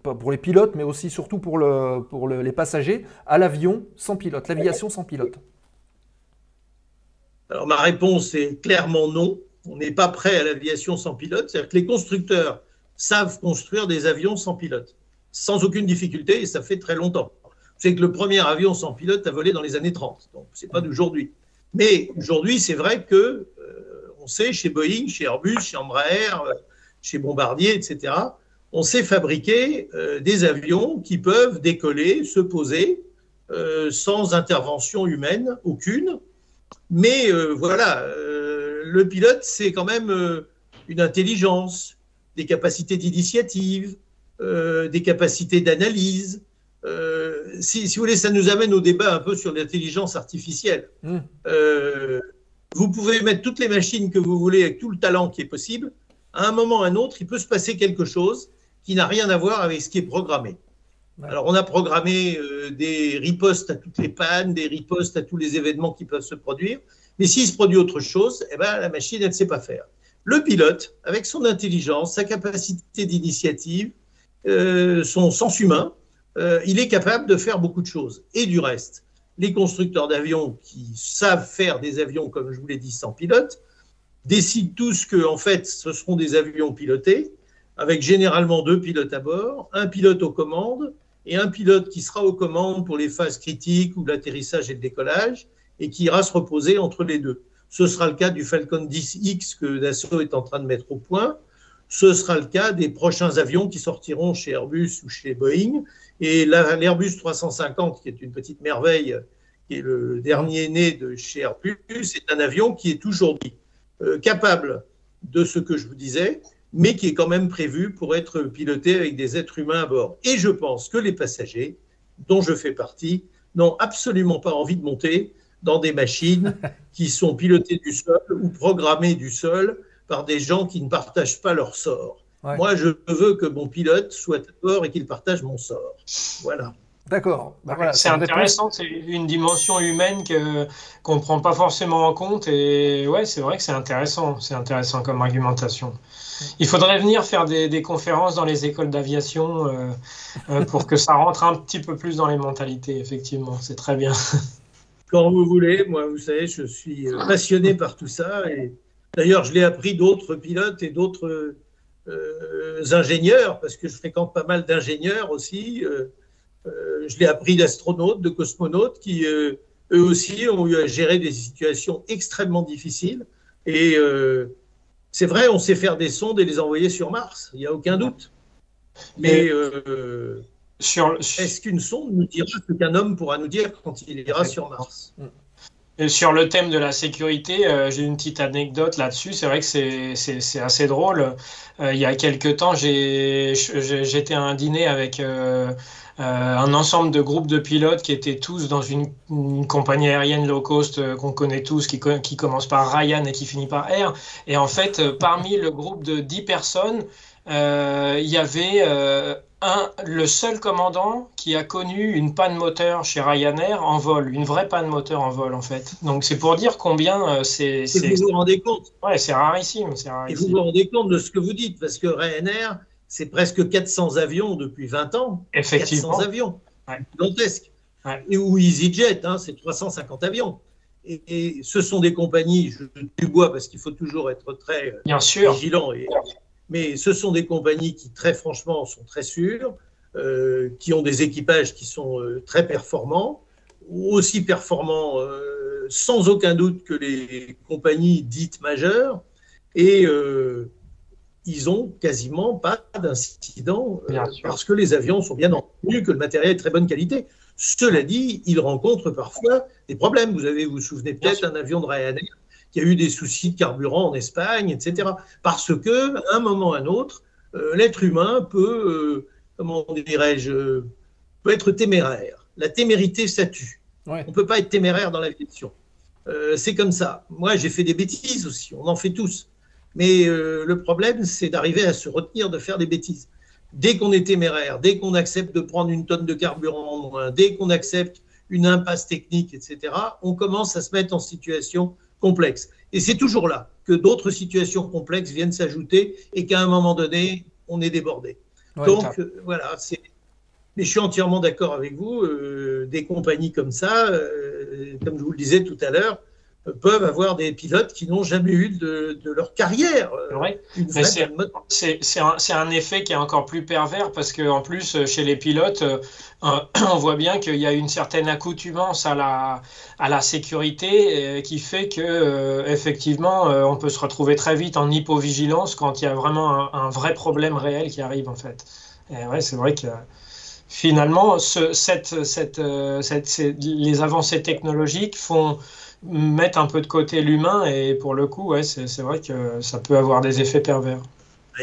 pas pour les pilotes, mais aussi surtout pour les passagers, à l'avion sans pilote, l'aviation sans pilote? Alors ma réponse est clairement non. On n'est pas prêt à l'aviation sans pilote. C'est-à-dire que les constructeurs savent construire des avions sans pilote, sans aucune difficulté, et ça fait très longtemps. C'est que le premier avion sans pilote a volé dans les années 30, donc ce n'est pas d'aujourd'hui. Mais aujourd'hui, c'est vrai que on sait, chez Boeing, chez Airbus, chez Embraer, chez Bombardier, etc., on sait fabriquer des avions qui peuvent décoller, se poser, sans intervention humaine aucune. Mais voilà, le pilote, c'est quand même une intelligence, des capacités d'initiative, des capacités d'analyse. Si vous voulez, ça nous amène au débat un peu sur l'intelligence artificielle. Vous pouvez mettre toutes les machines que vous voulez avec tout le talent qui est possible. À un moment ou à un autre, il peut se passer quelque chose qui n'a rien à voir avec ce qui est programmé. Alors, on a programmé des ripostes à toutes les pannes, des ripostes à tous les événements qui peuvent se produire. Mais s'il se produit autre chose, eh ben, la machine, elle ne sait pas faire. Le pilote, avec son intelligence, sa capacité d'initiative, son sens humain, il est capable de faire beaucoup de choses. Et du reste, les constructeurs d'avions qui savent faire des avions, comme je vous l'ai dit, sans pilote, décident tous que, en fait, ce seront des avions pilotés, avec généralement 2 pilotes à bord, un pilote aux commandes et un pilote qui sera aux commandes pour les phases critiques ou l'atterrissage et le décollage et qui ira se reposer entre les deux. Ce sera le cas du Falcon 10X que Dassault est en train de mettre au point. Ce sera le cas des prochains avions qui sortiront chez Airbus ou chez Boeing. Et l'Airbus 350, qui est une petite merveille, qui est le dernier né de chez Airbus, c'est un avion qui est aujourd'hui capable de ce que je vous disais, mais qui est quand même prévu pour être piloté avec des êtres humains à bord. Et je pense que les passagers, dont je fais partie, n'ont absolument pas envie de monter dans des machines qui sont pilotées du sol ou programmées du sol par des gens qui ne partagent pas leur sort. Ouais. Moi, je veux que mon pilote soit à bord et qu'il partage mon sort. Voilà. D'accord. Bah voilà, c'est intéressant, c'est une dimension humaine qu'on ne prend pas forcément en compte. Et ouais, c'est vrai que c'est intéressant comme argumentation. Il faudrait venir faire des conférences dans les écoles d'aviation pour que ça rentre un petit peu plus dans les mentalités, effectivement. C'est très bien. Quand vous voulez, moi, vous savez, je suis passionné par tout ça. Et d'ailleurs, je l'ai appris d'autres pilotes et d'autres ingénieurs, parce que je fréquente pas mal d'ingénieurs aussi. Je l'ai appris d'astronautes, de cosmonautes qui, eux aussi, ont eu à gérer des situations extrêmement difficiles. Et c'est vrai, on sait faire des sondes et les envoyer sur Mars, il n'y a aucun doute. Mais est-ce qu'une sonde nous dira ce qu'un homme pourra nous dire quand il ira sur Mars ? Et sur le thème de la sécurité, j'ai une petite anecdote là-dessus. C'est vrai que c'est assez drôle. Il y a quelques temps, j'étais à un dîner avec un ensemble de groupes de pilotes qui étaient tous dans une compagnie aérienne low cost qu'on connaît tous, qui commence par Ryan et qui finit par Air. Et en fait, parmi le groupe de 10 personnes, il y avait le seul commandant qui a connu une panne moteur chez Ryanair en vol, une vraie panne moteur en vol en fait. Donc c'est pour dire combien c'est. Vous vous rendez compte ? Ouais, c'est rarissime, Et vous vous rendez compte de ce que vous dites, parce que Ryanair, c'est presque 400 avions depuis 20 ans. Effectivement. 400 avions, gigantesques. Ouais. Et ou EasyJet, c'est 350 avions. Et ce sont des compagnies, je du bois parce qu'il faut toujours être très vigilant. Mais ce sont des compagnies qui, très franchement, sont très sûres, qui ont des équipages qui sont très performants, aussi performants sans aucun doute que les compagnies dites majeures. Et ils ont quasiment pas d'incident parce que les avions sont bien entretenus, que le matériel est de très bonne qualité. Cela dit, ils rencontrent parfois des problèmes. Vous vous souvenez peut-être d'un avion de Ryanair qui a eu des soucis de carburant en Espagne, etc. Parce que, à un moment ou à un autre, l'être humain peut, comment dirais-je, peut être téméraire. La témérité, ça tue. Ouais. On ne peut pas être téméraire dans l'aviation. C'est comme ça. Moi, j'ai fait des bêtises aussi. On en fait tous. Mais le problème, c'est d'arriver à se retenir de faire des bêtises. Dès qu'on est téméraire, dès qu'on accepte de prendre une tonne de carburant en moins, dès qu'on accepte une impasse technique, etc., on commence à se mettre en situation complexe. Et c'est toujours là que d'autres situations complexes viennent s'ajouter et qu'à un moment donné, on est débordé. Ouais, donc, voilà. Mais je suis entièrement d'accord avec vous. Des compagnies comme ça, comme je vous le disais tout à l'heure, peuvent avoir des pilotes qui n'ont jamais eu de leur carrière. Ouais. C'est un effet qui est encore plus pervers parce qu'en plus, chez les pilotes, on voit bien qu'il y a une certaine accoutumance à la sécurité qui fait que effectivement, on peut se retrouver très vite en hypovigilance quand il y a vraiment un vrai problème réel qui arrive en fait. Et ouais, c'est vrai que finalement, les avancées technologiques mettent un peu de côté l'humain et pour le coup, ouais, c'est vrai que ça peut avoir des effets pervers.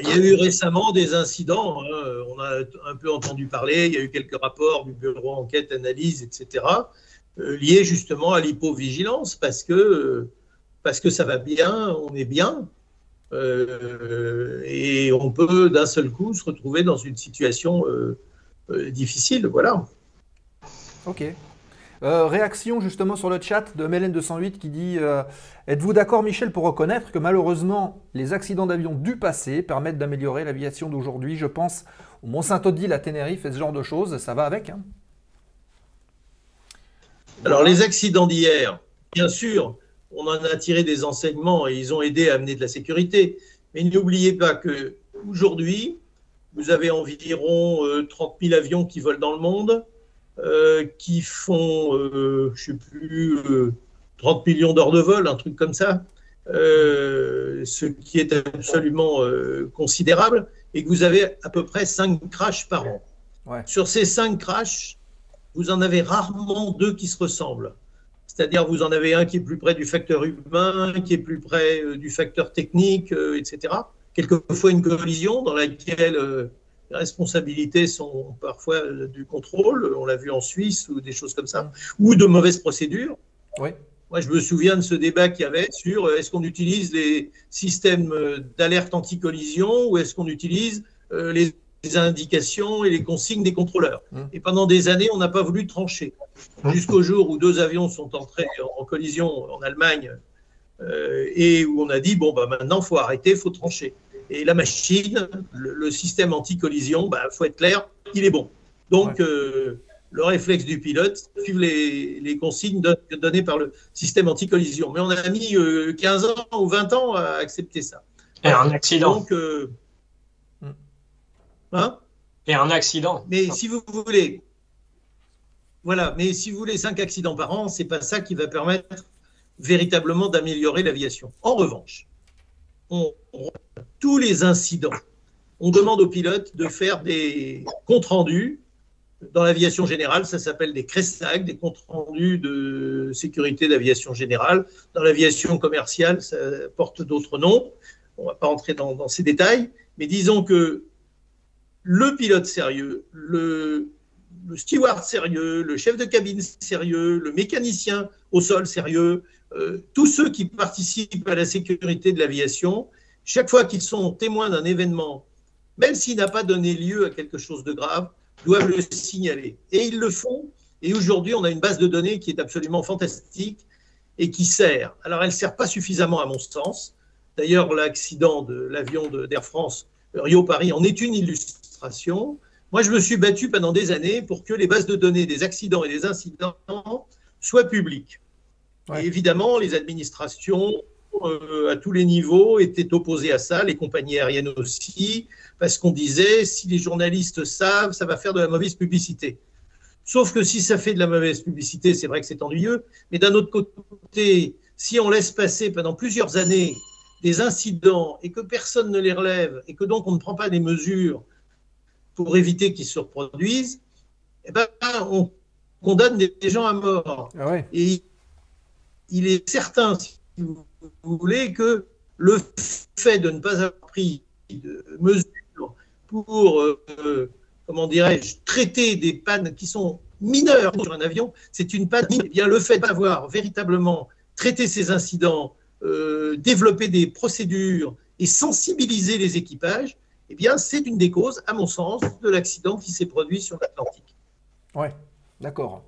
Il y a eu récemment des incidents, hein, on a un peu entendu parler, il y a eu quelques rapports du bureau enquête, analyse, etc., liés justement à l'hypovigilance parce que ça va bien, on est bien, et on peut d'un seul coup se retrouver dans une situation difficile, voilà. Ok. Réaction justement sur le chat de Mélène208 qui dit êtes-vous d'accord Michel pour reconnaître que malheureusement les accidents d'avion du passé permettent d'améliorer l'aviation d'aujourd'hui? Je pense au Mont-Saint-Odile à Tenerife et ce genre de choses, ça va avec hein. Alors les accidents d'hier, bien sûr, on en a tiré des enseignements et ils ont aidé à amener de la sécurité, mais n'oubliez pas qu'aujourd'hui, vous avez environ 30 000 avions qui volent dans le monde, qui font, je ne sais plus, 30 millions d'heures de vol, un truc comme ça, ce qui est absolument considérable, et que vous avez à peu près 5 crashs par an. Ouais. Sur ces 5 crashs, vous en avez rarement 2 qui se ressemblent. C'est-à-dire vous en avez un qui est plus près du facteur humain, qui est plus près du facteur technique, etc. Quelquefois une collision dans laquelle les responsabilités sont parfois du contrôle, on l'a vu en Suisse ou des choses comme ça, ou de mauvaises procédures. Oui. Moi, je me souviens de ce débat qu'il y avait sur est-ce qu'on utilise les systèmes d'alerte anti-collision ou est-ce qu'on utilise les indications et les consignes des contrôleurs. Et pendant des années, on n'a pas voulu trancher. Jusqu'au jour où 2 avions sont entrés en collision en Allemagne et où on a dit, bon, bah, maintenant, il faut arrêter, il faut trancher. Et la machine, le système anti-collision, faut être clair, il est bon. Donc, le réflexe du pilote, suivre les consignes données par le système anti-collision. Mais on a mis 15 ans ou 20 ans à accepter ça. Et un accident. Donc, et un accident. Mais si vous voulez, voilà, mais si vous voulez 5 accidents par an, c'est pas ça qui va permettre véritablement d'améliorer l'aviation. En revanche, tous les incidents, on demande aux pilotes de faire des comptes rendus. Dans l'aviation générale, ça s'appelle des CRESAG, des comptes rendus de sécurité d'aviation générale. Dans l'aviation commerciale, ça porte d'autres noms. On ne va pas entrer dans ces détails, mais disons que le pilote sérieux, le steward sérieux, le chef de cabine sérieux, le mécanicien au sol sérieux, tous ceux qui participent à la sécurité de l'aviation, chaque fois qu'ils sont témoins d'un événement, même s'il n'a pas donné lieu à quelque chose de grave, doivent le signaler. Et ils le font. Et aujourd'hui, on a une base de données qui est absolument fantastique et qui sert. Alors, elle ne sert pas suffisamment à mon sens. D'ailleurs, l'accident de l'avion d'Air France Rio-Paris en est une illustration. Moi, je me suis battu pendant des années pour que les bases de données des accidents et des incidents soient publiques. Ouais. Et évidemment, les administrations à tous les niveaux étaient opposées à ça, les compagnies aériennes aussi, parce qu'on disait, si les journalistes savent, ça va faire de la mauvaise publicité. Sauf que si ça fait de la mauvaise publicité, c'est vrai que c'est ennuyeux, mais d'un autre côté, si on laisse passer pendant plusieurs années des incidents et que personne ne les relève et que donc on ne prend pas des mesures pour éviter qu'ils se reproduisent, eh ben, on condamne des gens à mort. Ah ouais. Et il est certain, si vous voulez, que le fait de ne pas avoir pris de mesures pour, comment dirais-je, traiter des pannes qui sont mineures sur un avion, c'est une panne. Eh bien, le fait d'avoir véritablement traité ces incidents, développer des procédures et sensibiliser les équipages, eh bien, c'est une des causes, à mon sens, de l'accident qui s'est produit sur l'Atlantique. Oui, d'accord.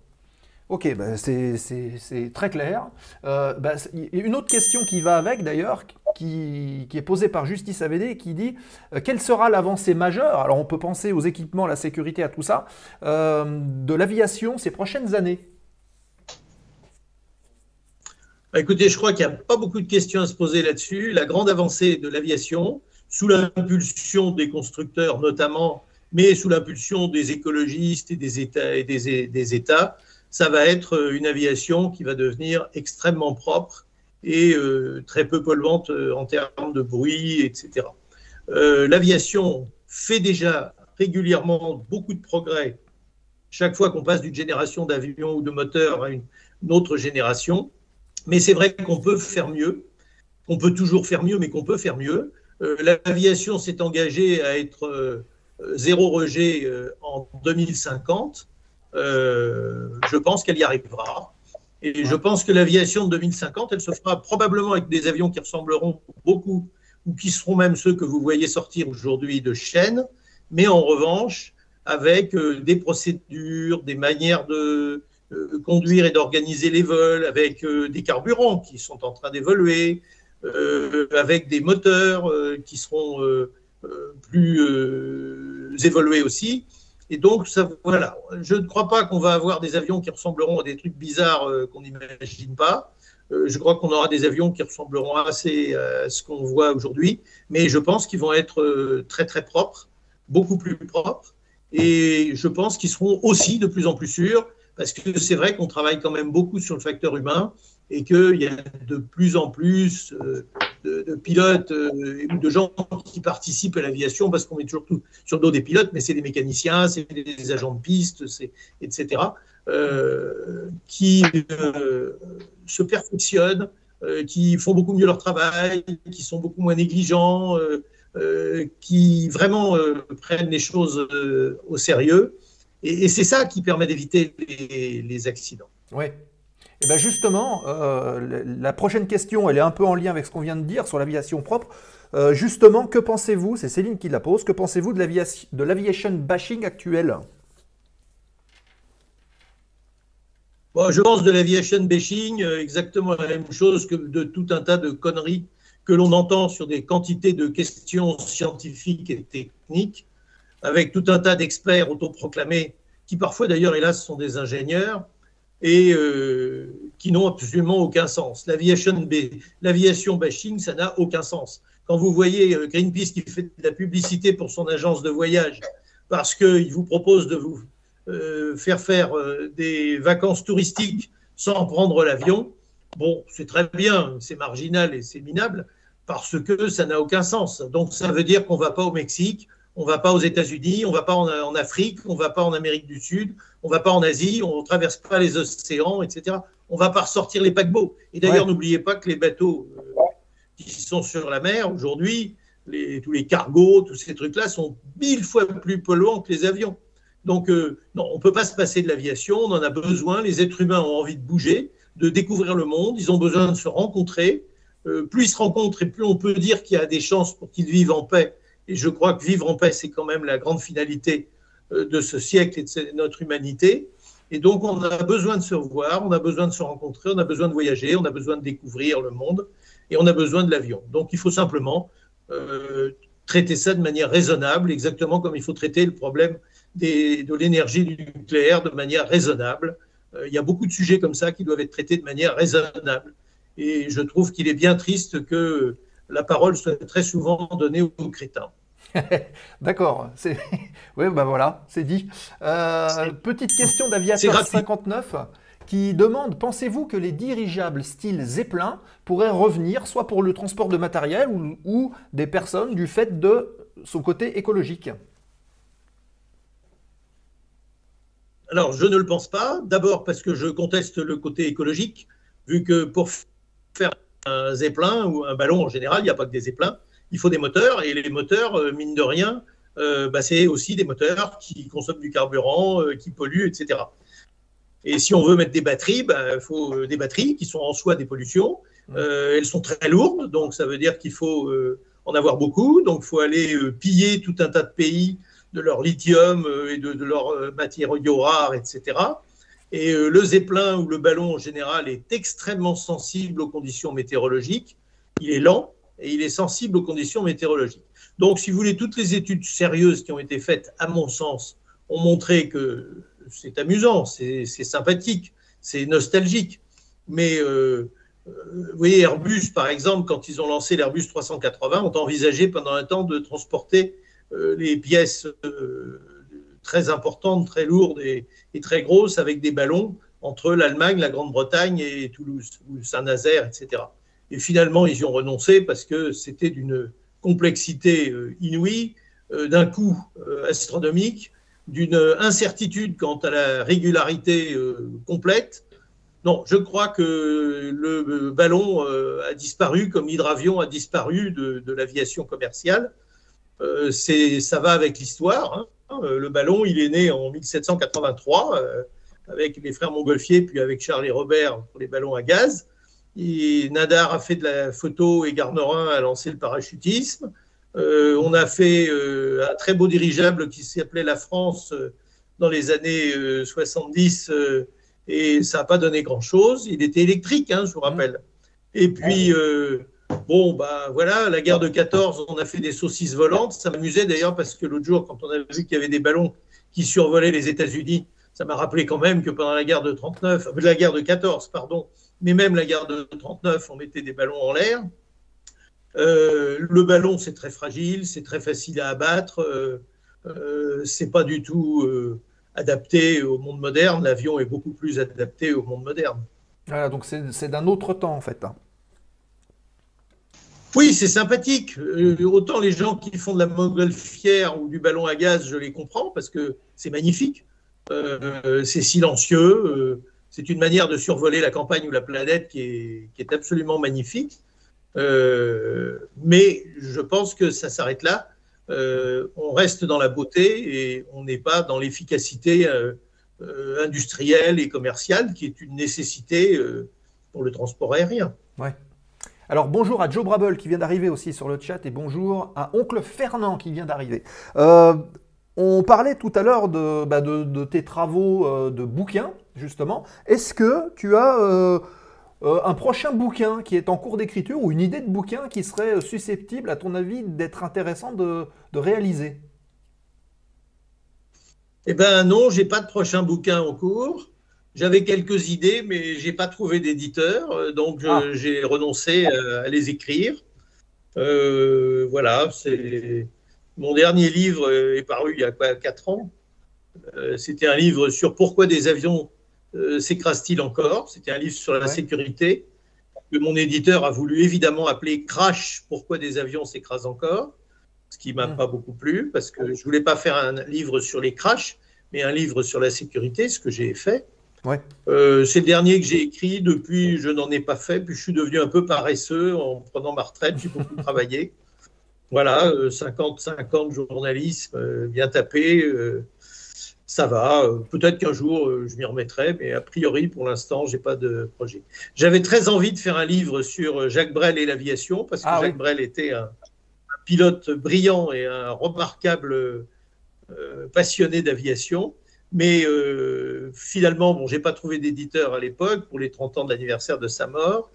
Ok, bah c'est très clair. Une autre question qui va avec, d'ailleurs, qui est posée par Justice AVD, qui dit quelle sera l'avancée majeure, alors on peut penser aux équipements, la sécurité, à tout ça, de l'aviation ces prochaines années? Écoutez, je crois qu'il n'y a pas beaucoup de questions à se poser là-dessus. La grande avancée de l'aviation, sous l'impulsion des constructeurs notamment, mais sous l'impulsion des écologistes et des États, ça va être une aviation qui va devenir extrêmement propre et très peu polluante en termes de bruit, etc. L'aviation fait déjà régulièrement beaucoup de progrès chaque fois qu'on passe d'une génération d'avions ou de moteurs à une autre génération. Mais c'est vrai qu'on peut faire mieux, qu'on peut toujours faire mieux, mais qu'on peut faire mieux. L'aviation s'est engagée à être zéro rejet en 2050. Je pense qu'elle y arrivera. Et je pense que l'aviation de 2050, elle se fera probablement avec des avions qui ressembleront beaucoup, ou qui seront même ceux que vous voyez sortir aujourd'hui de chaîne, mais en revanche, avec des procédures, des manières de conduire et d'organiser les vols, avec des carburants qui sont en train d'évoluer, avec des moteurs qui seront plus évolués aussi. Et donc, ça, voilà, je ne crois pas qu'on va avoir des avions qui ressembleront à des trucs bizarres qu'on n'imagine pas. Je crois qu'on aura des avions qui ressembleront assez à ce qu'on voit aujourd'hui, mais je pense qu'ils vont être très très propres, beaucoup plus propres, et je pense qu'ils seront aussi de plus en plus sûrs, parce que c'est vrai qu'on travaille quand même beaucoup sur le facteur humain et qu'il y a de plus en plus de pilotes ou de gens qui participent à l'aviation, parce qu'on met toujours tout sur le dos des pilotes, mais c'est des mécaniciens, c'est des agents de piste, etc., qui se perfectionnent, qui font beaucoup mieux leur travail, qui sont beaucoup moins négligents, qui vraiment prennent les choses au sérieux. Et c'est ça qui permet d'éviter les accidents. Oui. Et bien justement, la prochaine question, elle est un peu en lien avec ce qu'on vient de dire sur l'aviation propre. Justement, que pensez-vous, c'est Céline qui la pose, que pensez-vous de l'aviation bashing actuel? Bon, je pense de l'aviation bashing exactement la même chose que de tout un tas de conneries que l'on entend sur des quantités de questions scientifiques et techniques, avec tout un tas d'experts autoproclamés, qui parfois d'ailleurs, hélas, sont des ingénieurs, et qui n'ont absolument aucun sens. L'aviation bashing, ça n'a aucun sens. Quand vous voyez Greenpeace qui fait de la publicité pour son agence de voyage, parce qu'il vous propose de vous faire des vacances touristiques sans prendre l'avion, bon, c'est très bien, c'est marginal et c'est minable, parce que ça n'a aucun sens. Donc ça veut dire qu'on ne va pas au Mexique, on ne va pas aux États-Unis, on ne va pas en Afrique, on ne va pas en Amérique du Sud, on ne va pas en Asie, on ne traverse pas les océans, etc. On ne va pas ressortir les paquebots. Et d'ailleurs, n'oubliez pas que les bateaux qui sont sur la mer aujourd'hui, tous les cargos, tous ces trucs-là sont 1000 fois plus polluants que les avions. Donc, non, on ne peut pas se passer de l'aviation, on en a besoin. Les êtres humains ont envie de bouger, de découvrir le monde, ils ont besoin de se rencontrer. Plus ils se rencontrent et plus on peut dire qu'il y a des chances pour qu'ils vivent en paix. Et je crois que vivre en paix, c'est quand même la grande finalité de ce siècle et de notre humanité. Et donc, on a besoin de se revoir, on a besoin de se rencontrer, on a besoin de voyager, on a besoin de découvrir le monde et on a besoin de l'avion. Donc, il faut simplement traiter ça de manière raisonnable, exactement comme il faut traiter le problème de l'énergie nucléaire de manière raisonnable. Il y a beaucoup de sujets comme ça qui doivent être traités de manière raisonnable. Et je trouve qu'il est bien triste que la parole soit très souvent donnée aux crétins. D'accord. Oui, ben voilà, c'est dit. Petite question d'Aviateur 59 qui demande: pensez-vous que les dirigeables style Zeppelin pourraient revenir, soit pour le transport de matériel ou des personnes, du fait de son côté écologique? Alors, je ne le pense pas. D'abord parce que je conteste le côté écologique, vu que pour faire un Zeppelin ou un ballon en général, il n'y a pas que des Zeppelins, il faut des moteurs, et les moteurs, mine de rien, c'est aussi des moteurs qui consomment du carburant, qui polluent, etc. Et si on veut mettre des batteries, il faut des batteries qui sont en soi des pollutions. Elles sont très lourdes, donc ça veut dire qu'il faut en avoir beaucoup. Donc il faut aller piller tout un tas de pays de leur lithium et de leurs matériaux rares, etc. Et le Zeppelin ou le ballon en général est extrêmement sensible aux conditions météorologiques. Il est lent et il est sensible aux conditions météorologiques. Donc, si vous voulez, toutes les études sérieuses qui ont été faites, à mon sens, ont montré que c'est amusant, c'est sympathique, c'est nostalgique. Mais vous voyez, Airbus, par exemple, quand ils ont lancé l'Airbus 380, ont envisagé pendant un temps de transporter les pièces très importantes, très lourdes et très grosses avec des ballons entre l'Allemagne, la Grande-Bretagne et Toulouse, ou Saint-Nazaire, etc. Et finalement, ils y ont renoncé parce que c'était d'une complexité inouïe, d'un coût astronomique, d'une incertitude quant à la régularité complète. Non, je crois que le ballon a disparu comme l'hydravion a disparu de l'aviation commerciale. Ça va avec l'histoire. Hein. Le ballon, il est né en 1783 avec les frères Montgolfier, puis avec Charles et Robert pour les ballons à gaz. Et Nadar a fait de la photo et Garnerin a lancé le parachutisme. On a fait un très beau dirigeable qui s'appelait la France dans les années 70 et ça n'a pas donné grand-chose. Il était électrique, hein, je vous rappelle. Et puis, voilà, la guerre de 14, on a fait des saucisses volantes. Ça m'amusait d'ailleurs parce que l'autre jour, quand on a vu qu'il y avait des ballons qui survolaient les États-Unis, ça m'a rappelé quand même que pendant la guerre de 14, pardon, mais même la guerre de 39, on mettait des ballons en l'air. Le ballon, c'est très fragile, c'est très facile à abattre, c'est pas du tout adapté au monde moderne. L'avion est beaucoup plus adapté au monde moderne. Voilà, donc c'est d'un autre temps en fait. Hein. Oui, c'est sympathique. Autant les gens qui font de la montgolfière ou du ballon à gaz, je les comprends parce que c'est magnifique, c'est silencieux, c'est une manière de survoler la campagne ou la planète qui est absolument magnifique. Mais je pense que ça s'arrête là. On reste dans la beauté et on n'est pas dans l'efficacité industrielle et commerciale qui est une nécessité pour le transport aérien. Ouais. Alors bonjour à Joe Brable qui vient d'arriver aussi sur le chat et bonjour à Oncle Fernand qui vient d'arriver. On parlait tout à l'heure de tes travaux de bouquins justement. Est-ce que tu as un prochain bouquin qui est en cours d'écriture ou une idée de bouquin qui serait susceptible, à ton avis, d'être intéressant de réaliser? Eh bien non, je n'ai pas de prochain bouquin en cours. J'avais quelques idées, mais je n'ai pas trouvé d'éditeur, donc j'ai renoncé à les écrire. Voilà, mon dernier livre est paru il y a 4 ans. C'était un livre sur pourquoi des avions s'écrasent-ils encore. C'était un livre sur la sécurité que mon éditeur a voulu évidemment appeler Crash, pourquoi des avions s'écrasent encore, ce qui ne m'a pas beaucoup plu parce que je ne voulais pas faire un livre sur les crashs, mais un livre sur la sécurité, ce que j'ai fait. Ouais. C'est le dernier que j'ai écrit. Depuis, je n'en ai pas fait. Puis je suis devenu un peu paresseux en prenant ma retraite. J'ai beaucoup travaillé. Voilà, 55 ans de journalisme, bien tapé. Ça va. Peut-être qu'un jour, je m'y remettrai. Mais a priori, pour l'instant, je n'ai pas de projet. J'avais très envie de faire un livre sur Jacques Brel et l'aviation parce que Jacques Brel était un pilote brillant et un remarquable passionné d'aviation. Mais finalement, je n'ai pas trouvé d'éditeur à l'époque pour les 30 ans de l'anniversaire de sa mort.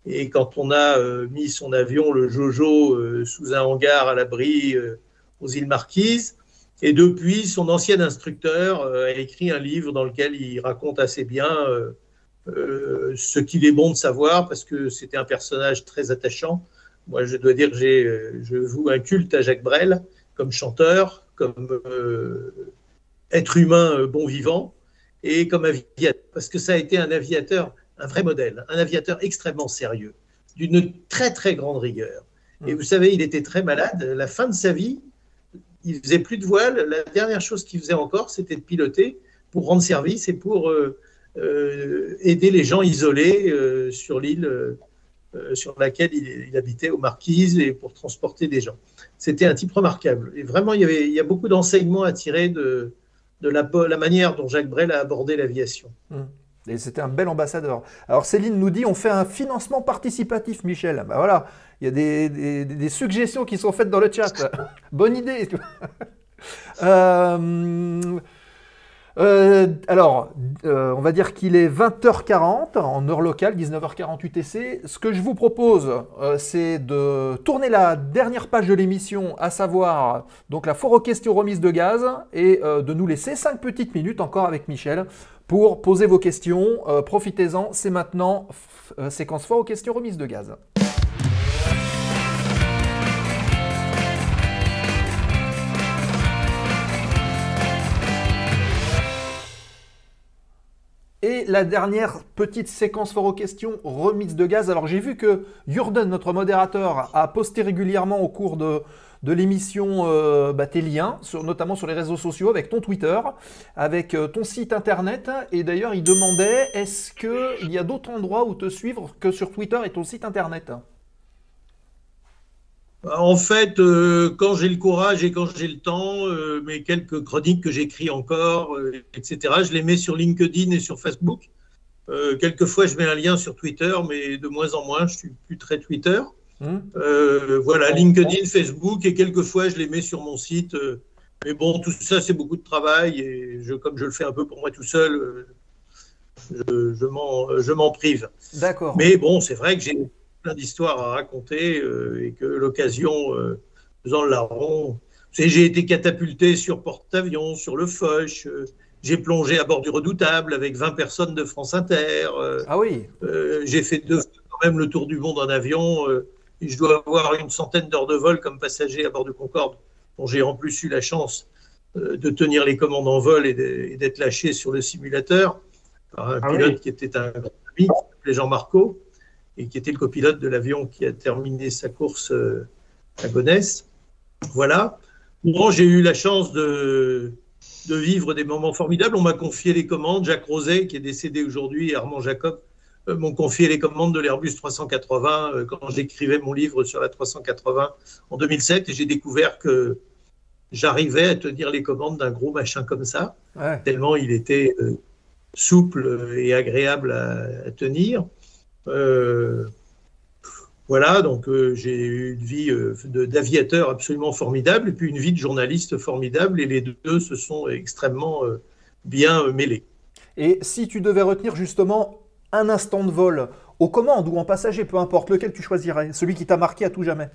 Et quand on a mis son avion, le Jojo, sous un hangar à l'abri aux îles Marquises, et depuis, son ancien instructeur a écrit un livre dans lequel il raconte assez bien ce qu'il est bon de savoir, parce que c'était un personnage très attachant. Moi, je dois dire que je voue un culte à Jacques Brel, comme chanteur, comme être humain bon vivant. et comme aviateur, parce que ça a été un aviateur, un vrai modèle, un aviateur extrêmement sérieux, d'une très très grande rigueur. Et vous savez, il était très malade. La fin de sa vie, il faisait plus de voile. La dernière chose qu'il faisait encore, c'était de piloter pour rendre service et pour aider les gens isolés sur l'île sur laquelle il habitait, aux Marquises, et pour transporter des gens. C'était un type remarquable. Et vraiment, il y a beaucoup d'enseignements à tirer de la manière dont Jacques Brel a abordé l'aviation. Et c'était un bel ambassadeur. Alors Céline nous dit, on fait un financement participatif, Michel. Ben voilà, il y a des suggestions qui sont faites dans le chat. Bonne idée. Alors, on va dire qu'il est 20h40 en heure locale, 19h40 UTC. Ce que je vous propose, c'est de tourner la dernière page de l'émission, à savoir donc la foire aux questions remise de gaz, et de nous laisser 5 petites minutes encore avec Michel pour poser vos questions. Profitez-en, c'est maintenant, séquence foire aux questions remise de gaz. Et la dernière petite séquence foire aux questions, remise de gaz. Alors j'ai vu que Jurden, notre modérateur, a posté régulièrement au cours de l'émission tes liens, notamment sur les réseaux sociaux, avec ton Twitter, avec ton site internet. Et d'ailleurs, il demandait, est-ce qu'il y a d'autres endroits où te suivre que sur Twitter et ton site internet? En fait, quand j'ai le courage et quand j'ai le temps, mes quelques chroniques que j'écris encore, etc., je les mets sur LinkedIn et sur Facebook. Quelquefois, je mets un lien sur Twitter, mais de moins en moins, je suis plus très Twitter. Voilà, LinkedIn, Facebook, et quelquefois, je les mets sur mon site. Mais bon, tout ça, c'est beaucoup de travail, et comme je le fais un peu pour moi tout seul, je m'en prive. D'accord. Mais bon, c'est vrai que j'ai plein d'histoires à raconter et que l'occasion, faisant le larron, j'ai été catapulté sur porte-avions, sur le Foch, j'ai plongé à bord du Redoutable avec 20 personnes de France Inter. Ah oui. J'ai fait quand même le tour du monde en avion. Et je dois avoir une centaine d'heures de vol comme passager à bord du Concorde, dont j'ai en plus eu la chance de tenir les commandes en vol et d'être lâché sur le simulateur par un pilote qui était un grand ami, qui s'appelait Jean Marco, et qui était le copilote de l'avion qui a terminé sa course à Gonesse. Voilà. Bon, j'ai eu la chance de vivre des moments formidables. On m'a confié les commandes. Jacques Roset, qui est décédé aujourd'hui, et Armand Jacob m'ont confié les commandes de l'Airbus 380 quand j'écrivais mon livre sur la 380 en 2007. Et j'ai découvert que j'arrivais à tenir les commandes d'un gros machin comme ça, tellement il était souple et agréable à tenir. Voilà, donc j'ai eu une vie d'aviateur absolument formidable et puis une vie de journaliste formidable, et les deux se sont extrêmement bien mêlés. Et si tu devais retenir justement un instant de vol, aux commandes ou en passager, peu importe, lequel tu choisirais, celui qui t'a marqué à tout jamais?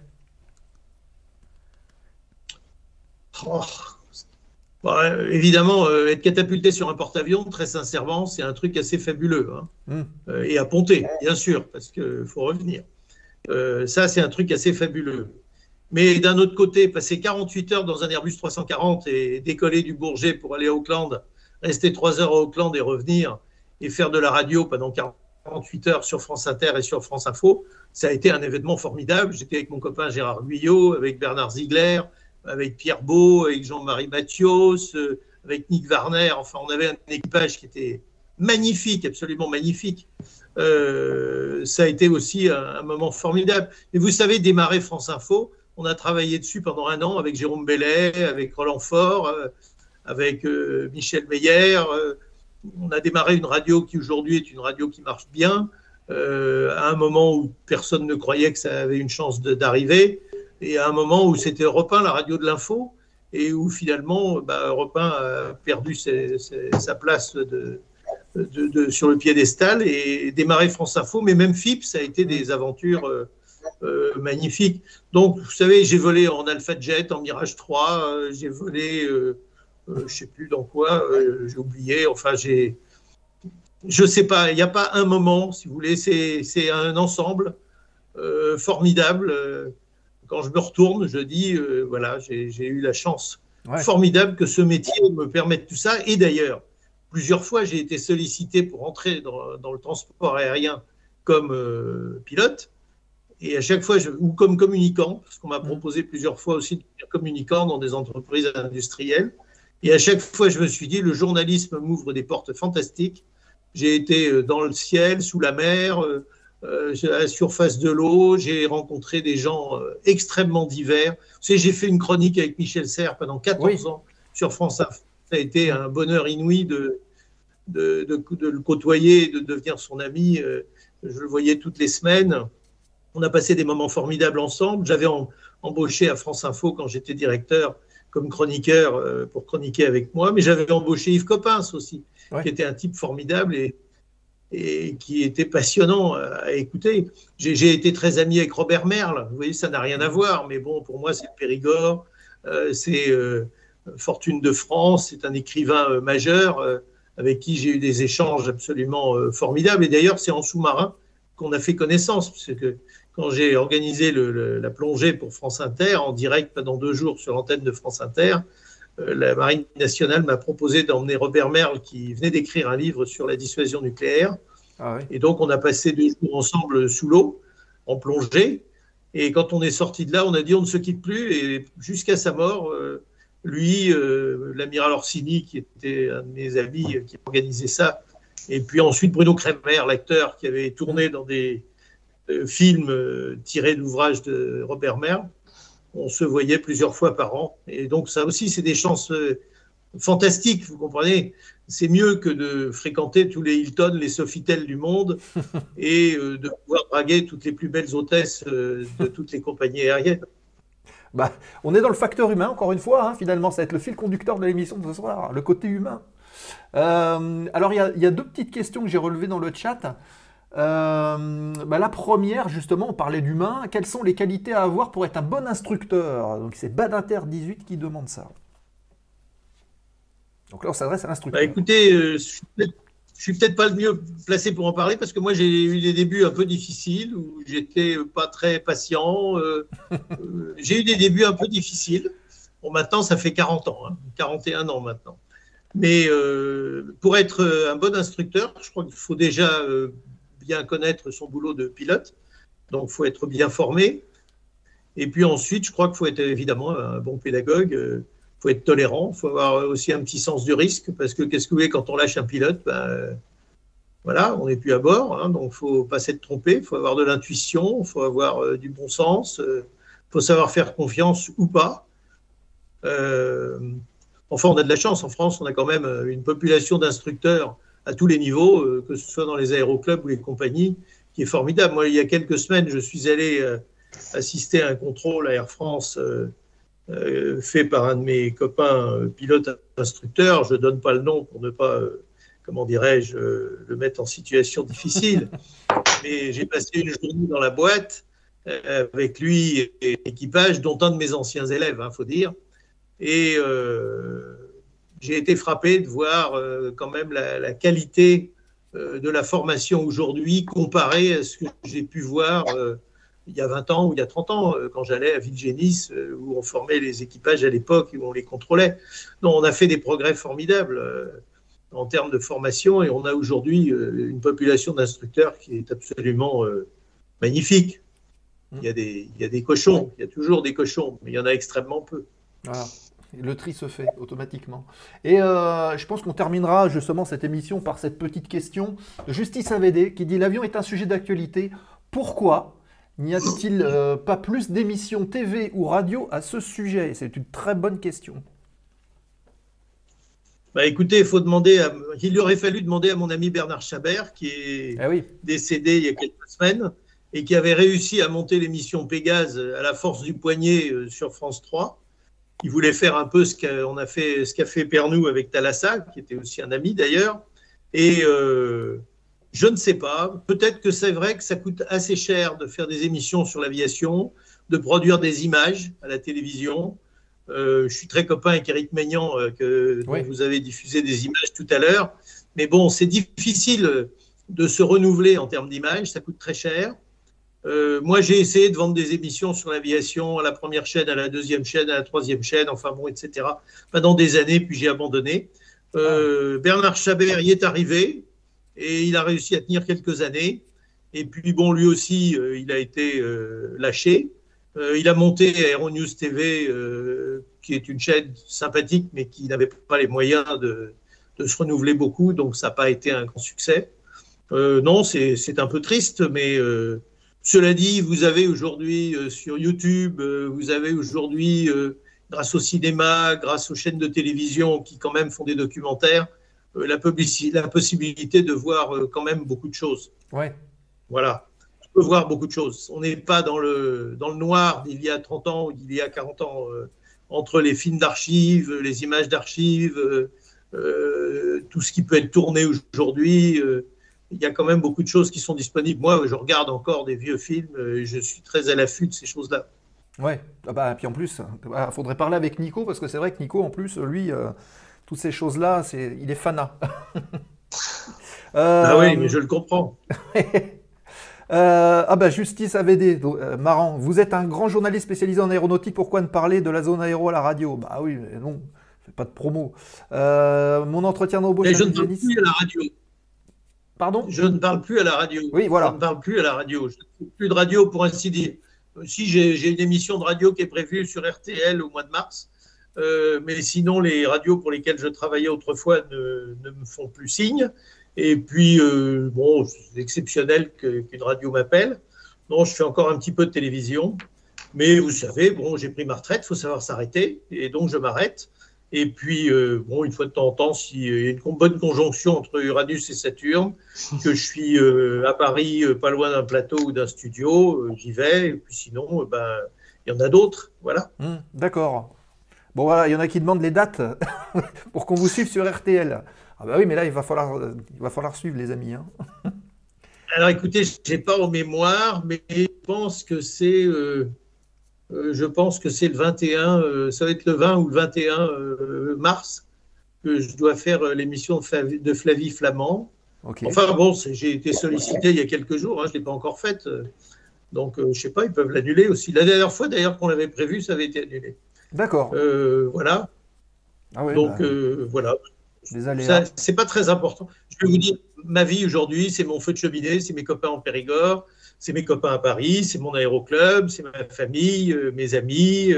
Évidemment, être catapulté sur un porte-avions, très sincèrement, c'est un truc assez fabuleux. Et à ponter, bien sûr, parce qu'il faut revenir. Ça, c'est un truc assez fabuleux. Mais d'un autre côté, passer 48 heures dans un Airbus 340 et décoller du Bourget pour aller à Auckland, rester 3 heures à Auckland et revenir, et faire de la radio pendant 48 heures sur France Inter et sur France Info, ça a été un événement formidable. J'étais avec mon copain Gérard Guyot, avec Bernard Ziegler, avec Pierre Beau, avec Jean-Marie Mathios, avec Nick Warner. Enfin, on avait un équipage qui était magnifique, absolument magnifique. Ça a été aussi un moment formidable. Et vous savez, démarrer France Info, on a travaillé dessus pendant 1 an avec Jérôme Bellet, avec Roland Faure, avec Michel Meyer. On a démarré une radio qui aujourd'hui est une radio qui marche bien, à un moment où personne ne croyait que ça avait une chance d'arriver, et à un moment où c'était Europe 1, la radio de l'info, et où finalement Europe 1 a perdu sa place sur le piédestal, et démarrer France Info, mais même FIP, ça a été des aventures magnifiques. Donc, vous savez, j'ai volé en Alpha Jet, en Mirage 3, j'ai volé, je ne sais plus dans quoi, j'ai oublié, enfin, je ne sais pas, il n'y a pas un moment, si vous voulez, c'est un ensemble formidable. Quand je me retourne, je dis, voilà, j'ai eu la chance formidable que ce métier me permette tout ça. Et d'ailleurs, plusieurs fois, j'ai été sollicité pour entrer dans le transport aérien comme pilote, et à chaque fois, ou comme communicant, parce qu'on m'a proposé plusieurs fois aussi de devenir communicant dans des entreprises industrielles. Et à chaque fois, je me suis dit, le journalisme m'ouvre des portes fantastiques. J'ai été dans le ciel, sous la mer, à la surface de l'eau. J'ai rencontré des gens extrêmement divers. Vous savez, j'ai fait une chronique avec Michel Serres pendant 14 ans sur France Info. Ça a été un bonheur inouï de le côtoyer, de devenir son ami. Je le voyais toutes les semaines. On a passé des moments formidables ensemble. J'avais embauché à France Info quand j'étais directeur comme chroniqueur pour chroniquer avec moi, mais j'avais embauché Yves Coppens aussi, qui était un type formidable et qui était passionnant à écouter. J'ai été très ami avec Robert Merle. Vous voyez, ça n'a rien à voir, mais bon, pour moi, c'est le Périgord, c'est Fortune de France, c'est un écrivain majeur avec qui j'ai eu des échanges absolument formidables. Et d'ailleurs, c'est en sous-marin qu'on a fait connaissance, parce que quand j'ai organisé la plongée pour France Inter, en direct pendant 2 jours sur l'antenne de France Inter, la Marine nationale m'a proposé d'emmener Robert Merle, qui venait d'écrire un livre sur la dissuasion nucléaire. Ah oui. Et donc, on a passé 2 jours ensemble sous l'eau, en plongée. Et quand on est sorti de là, on a dit on ne se quitte plus. Et jusqu'à sa mort, lui, l'amiral Orsini, qui était un de mes amis, qui organisait ça, et puis ensuite Bruno Kremer, l'acteur qui avait tourné dans des films tirés d'ouvrages de Robert Merle, on se voyait plusieurs fois par an. Et donc ça aussi, c'est des chances fantastiques, vous comprenez. C'est mieux que de fréquenter tous les Hilton, les Sofitel du monde et de pouvoir draguer toutes les plus belles hôtesses de toutes les compagnies aériennes. Bah, on est dans le facteur humain, encore une fois, hein, finalement, ça va être le fil conducteur de l'émission de ce soir, le côté humain. Alors, il y a 2 petites questions que j'ai relevées dans le chat. La première, justement, on parlait d'humain. Quelles sont les qualités à avoir pour être un bon instructeur? Donc, c'est Badinter18 qui demande ça. Donc là, on s'adresse à l'instructeur. Bah, écoutez, je suis peut-être pas le mieux placé pour en parler parce que moi, j'ai eu des débuts un peu difficiles où j'étais pas très patient. J'ai eu des débuts un peu difficiles. Bon, maintenant, ça fait 40 ans, hein, 41 ans maintenant. Mais pour être un bon instructeur, je crois qu'il faut déjà bien connaître son boulot de pilote. Donc, il faut être bien formé. Et puis ensuite, je crois qu'il faut être évidemment un bon pédagogue. Il faut être tolérant. Il faut avoir aussi un petit sens du risque. Parce que qu'est-ce que vous voulez quand on lâche un pilote? Voilà, on n'est plus à bord. Hein, donc, il ne faut pas s'être trompé. Il faut avoir de l'intuition. Il faut avoir du bon sens. Il faut savoir faire confiance ou pas. Enfin, on a de la chance. En France, on a quand même une population d'instructeurs à tous les niveaux, que ce soit dans les aéroclubs ou les compagnies, qui est formidable. Moi, il y a quelques semaines, je suis allé assister à un contrôle à Air France fait par un de mes copains pilotes instructeurs. Je ne donne pas le nom pour ne pas, comment dirais-je, le mettre en situation difficile. Mais j'ai passé une journée dans la boîte avec lui et l'équipage, dont un de mes anciens élèves, il faut dire. Et j'ai été frappé de voir quand même la qualité de la formation aujourd'hui comparée à ce que j'ai pu voir il y a 20 ans ou il y a 30 ans, quand j'allais à Villegénis, où on formait les équipages à l'époque, où on les contrôlait. Non, on a fait des progrès formidables en termes de formation et on a aujourd'hui une population d'instructeurs qui est absolument magnifique. Il y a des cochons, il y a toujours des cochons, mais il y en a extrêmement peu. Voilà. Le tri se fait automatiquement. Et je pense qu'on terminera justement cette émission par cette petite question de Justice AVD qui dit « L'avion est un sujet d'actualité. Pourquoi n'y a-t-il pas plus d'émissions TV ou radio à ce sujet ?» C'est une très bonne question. Bah écoutez, il lui aurait fallu demander à mon ami Bernard Chabert, qui est décédé il y a quelques semaines, et qui avait réussi à monter l'émission Pégase à la force du poignet sur France 3. Il voulait faire un peu ce qu'a fait Pernou avec Thalassa, qui était aussi un ami d'ailleurs. Et je ne sais pas, peut-être que c'est vrai que ça coûte assez cher de faire des émissions sur l'aviation, de produire des images à la télévision. Je suis très copain avec Éric Maignan, dont vous avez diffusé des images tout à l'heure. Mais bon, c'est difficile de se renouveler en termes d'images, ça coûte très cher. Moi, j'ai essayé de vendre des émissions sur l'aviation à la première chaîne, à la deuxième chaîne, à la troisième chaîne, enfin bon, etc. pendant des années, puis j'ai abandonné. Bernard Chabert y est arrivé et il a réussi à tenir quelques années. Et puis, bon, lui aussi, il a été lâché. Il a monté Aeronews TV, qui est une chaîne sympathique, mais qui n'avait pas les moyens de se renouveler beaucoup, donc ça n'a pas été un grand succès. Non, c'est un peu triste, mais cela dit, vous avez aujourd'hui sur YouTube, vous avez aujourd'hui, grâce au cinéma, grâce aux chaînes de télévision qui quand même font des documentaires, la possibilité de voir quand même beaucoup de choses. Ouais. Voilà, on peut voir beaucoup de choses. On n'est pas dans le noir d'il y a 30 ans ou d'il y a 40 ans, entre les films d'archives, les images d'archives, tout ce qui peut être tourné aujourd'hui. Il y a quand même beaucoup de choses qui sont disponibles. Moi, je regarde encore des vieux films et je suis très à l'affût de ces choses-là. Ouais, puis en plus, il faudrait parler avec Nico, parce que c'est vrai que Nico, en plus, lui, toutes ces choses-là, il est fanat. Ah oui, mais je le comprends. Justice AVD, marrant. Vous êtes un grand journaliste spécialisé en aéronautique, pourquoi ne parler de la zone aéro à la radio? Bah oui, mais non, fais pas de promo. Mon entretien d'embauche. Mais je ne parle plus à la radio. Pardon? Je ne parle plus à la radio. Oui, voilà. Je ne parle plus à la radio. Je ne fais plus de radio, pour ainsi dire. Si j'ai une émission de radio qui est prévue sur RTL au mois de mars, mais sinon les radios pour lesquelles je travaillais autrefois ne me font plus signe. Et puis, bon, c'est exceptionnel qu'une radio m'appelle. Non, je fais encore un petit peu de télévision. Mais vous savez, bon, j'ai pris ma retraite, il faut savoir s'arrêter. Et donc, je m'arrête. Et puis, bon, une fois de temps en temps, s'il y a une bonne conjonction entre Uranus et Saturne, que je suis à Paris, pas loin d'un plateau ou d'un studio, j'y vais. Et puis sinon, il y en a d'autres. Voilà. D'accord. Bon, voilà, il y en a qui demandent les dates pour qu'on vous suive sur RTL. Ah bah oui, mais là, il va falloir suivre, les amis. Hein. Alors, écoutez, je n'ai pas en mémoire, mais je pense que c'est le 21, ça va être le 20 ou le 21 mars que je dois faire l'émission de Flavie Flamand. Okay. Enfin bon, j'ai été sollicité il y a quelques jours, hein, je ne l'ai pas encore faite. Donc, je ne sais pas, ils peuvent l'annuler aussi. La dernière fois, d'ailleurs, qu'on l'avait prévu, ça avait été annulé. D'accord. Voilà. Ah ouais, donc, voilà. C'est pas très important. Je vais vous dire, ma vie aujourd'hui, c'est mon feu de cheminée, c'est mes copains en Périgord, c'est mes copains à Paris, c'est mon aéroclub, c'est ma famille, mes amis.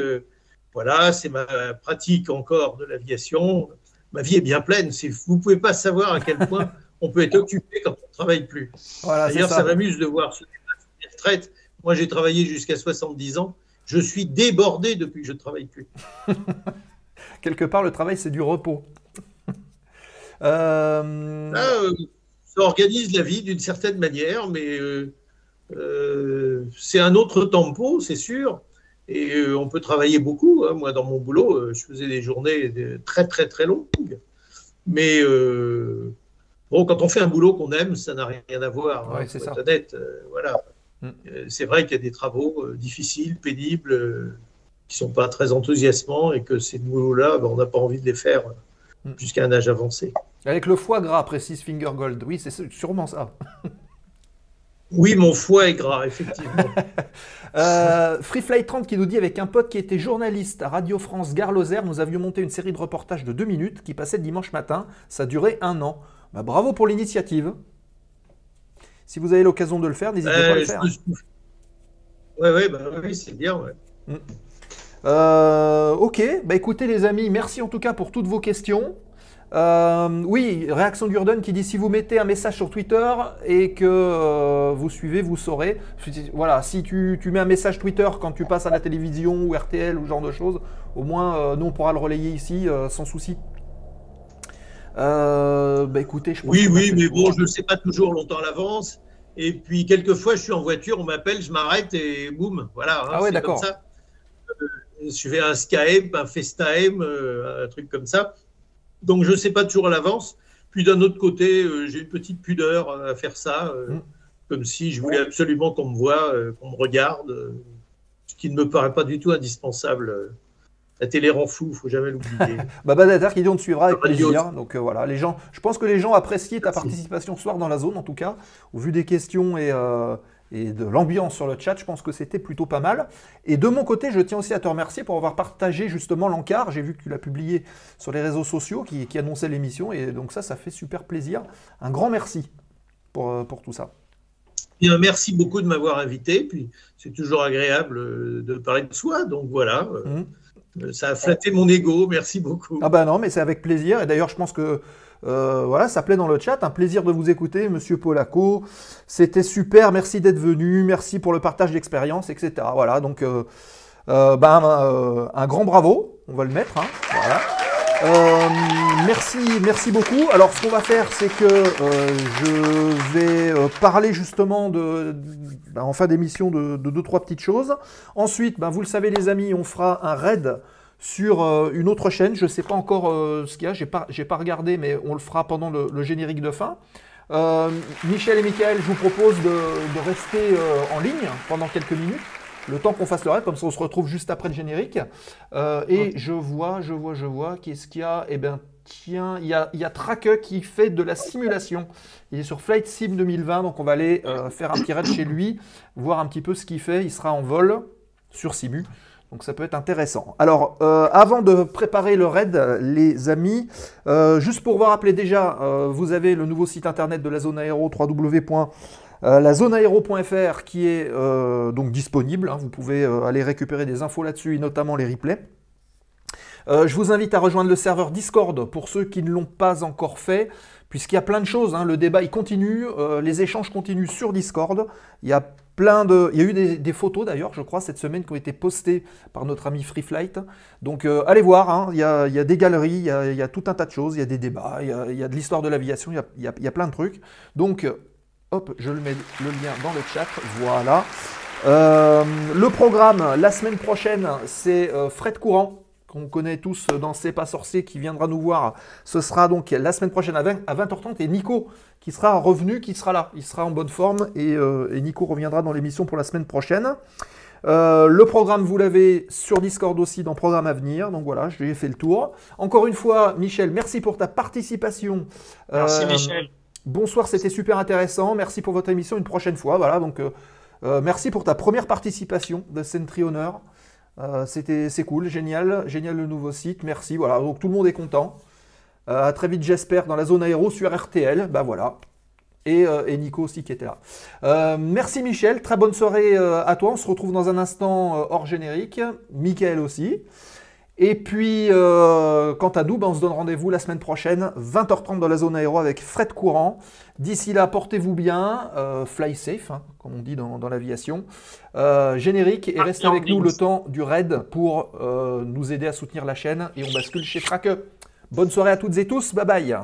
Voilà, c'est ma pratique encore de l'aviation. Ma vie est bien pleine. Vous ne pouvez pas savoir à quel point on peut être occupé quand on ne travaille plus. Voilà, d'ailleurs, ça m'amuse de voir ceux qui retraite. Moi, j'ai travaillé jusqu'à 70 ans. Je suis débordé depuis que je ne travaille plus. Quelque part, le travail, c'est du repos. Ça organise la vie d'une certaine manière, mais c'est un autre tempo, c'est sûr. Et on peut travailler beaucoup. Hein. Moi, dans mon boulot, je faisais des journées très, très, très longues. Mais bon, quand on fait un boulot qu'on aime, ça n'a rien à voir. Ouais, hein, c'est pour ça. être honnête, voilà. C'est vrai qu'il y a des travaux difficiles, pénibles, qui ne sont pas très enthousiasmants et que ces boulots-là, on n'a pas envie de les faire jusqu'à un âge avancé. Avec le foie gras, précise Finger Gold. Oui, c'est sûrement ça. Oui, mon foie est gras, effectivement. Freeflight 30 qui nous dit, avec un pote qui était journaliste à Radio France Gare Lozère, nous avions monté une série de reportages de 2 minutes qui passait dimanche matin. Ça durait 1 an. Bah, bravo pour l'initiative. Si vous avez l'occasion de le faire, n'hésitez pas à le faire. Oui, c'est bien. Ouais. Ok, bah écoutez les amis, merci en tout cas pour toutes vos questions. Oui, réaction d'Urden qui dit, si vous mettez un message sur Twitter et que vous suivez, vous saurez. Voilà, si tu mets un message Twitter quand tu passes à la télévision ou RTL ou ce genre de choses, au moins nous on pourra le relayer ici sans souci. Bah écoutez, je pense oui, mais bon, je ne le sais pas toujours longtemps à l'avance. Et puis quelquefois, je suis en voiture, on m'appelle, je m'arrête et boum, voilà. Hein, ah ouais, d'accord. Je fais un Skype, un FaceTime, un truc comme ça. Donc, je ne sais pas toujours à l'avance. Puis, d'un autre côté, j'ai une petite pudeur à faire ça, comme si je voulais absolument qu'on me voie, qu'on me regarde, ce qui ne me paraît pas du tout indispensable. La télé rend fou, il ne faut jamais l'oublier. Badatar qui dit, on te suivra avec plaisir. Donc, voilà, les gens, je pense que les gens apprécient ta participation ce soir dans la zone, en tout cas, au vu des questions et et de l'ambiance sur le chat. Je pense que c'était plutôt pas mal. Et de mon côté, je tiens aussi à te remercier pour avoir partagé justement l'encart. J'ai vu que tu l'as publié sur les réseaux sociaux qui annonçait l'émission. Et donc ça fait super plaisir. Un grand merci pour tout ça. Bien, merci beaucoup de m'avoir invité. Puis c'est toujours agréable de parler de soi. Donc voilà, ça a flatté mon ego. Merci beaucoup. Ah bah non, mais c'est avec plaisir. Et d'ailleurs, je pense que voilà, ça plaît dans le chat. Un plaisir de vous écouter, Monsieur Polacco. C'était super. Merci d'être venu. Merci pour le partage d'expérience, etc. Voilà, donc un grand bravo. On va le mettre. Hein, voilà. Merci beaucoup. Alors, ce qu'on va faire, c'est que je vais parler justement en fin d'émission de 2-3 petites choses. Ensuite, vous le savez les amis, on fera un raid sur une autre chaîne. Je ne sais pas encore ce qu'il y a, j'ai pas regardé, mais on le fera pendant le générique de fin. Michel et Michael, je vous propose de rester en ligne pendant quelques minutes. Le temps qu'on fasse le raid, comme ça on se retrouve juste après le générique. Et je vois, qu'est-ce qu'il y a? Eh bien, tiens, il y a Trake qui fait de la simulation. Il est sur Flight Sim 2020, donc on va aller faire un petit raid chez lui, voir un petit peu ce qu'il fait. Il sera en vol sur Simu, donc ça peut être intéressant. Alors, avant de préparer le raid, les amis, juste pour vous rappeler déjà, vous avez le nouveau site internet de la zone aéro, lazoneaero.fr qui est donc disponible, hein, vous pouvez aller récupérer des infos là-dessus et notamment les replays. Je vous invite à rejoindre le serveur Discord pour ceux qui ne l'ont pas encore fait, puisqu'il y a plein de choses, hein, le débat il continue, les échanges continuent sur Discord, il y a eu des photos d'ailleurs, je crois, cette semaine qui ont été postées par notre ami FreeFlight. Donc allez voir, hein, il y a des galeries, il y a tout un tas de choses, il y a des débats, il y a de l'histoire de l'aviation, il y a plein de trucs. Donc hop, je le mets le lien dans le chat, voilà. Le programme, la semaine prochaine, c'est Fred Courant, qu'on connaît tous dans C'est pas sorcier, qui viendra nous voir. Ce sera donc la semaine prochaine à 20h30, et Nico, qui sera revenu, qui sera là. Il sera en bonne forme, et Nico reviendra dans l'émission pour la semaine prochaine. Le programme, vous l'avez sur Discord aussi, dans Programme à venir. Donc voilà, j'ai fait le tour. Encore une fois, Michel, merci pour ta participation. Merci Michel. Bonsoir, c'était super intéressant. Merci pour votre émission une prochaine fois. Voilà, donc merci pour ta première participation de Sentry Honor. C'est cool, génial le nouveau site. Merci. Voilà, donc tout le monde est content. À très vite, j'espère, dans la zone aéro sur RTL. Voilà. Et Nico aussi qui était là. Merci Michel, très bonne soirée à toi. On se retrouve dans un instant hors générique. Michael aussi. Et puis, quant à nous, on se donne rendez-vous la semaine prochaine, 20h30 dans la zone aéro avec Fred Courant. D'ici là, portez-vous bien, fly safe, hein, comme on dit dans l'aviation. Générique, et restez avec nous le temps du raid pour nous aider à soutenir la chaîne. Et on bascule chez Trake. Bonne soirée à toutes et tous, bye bye.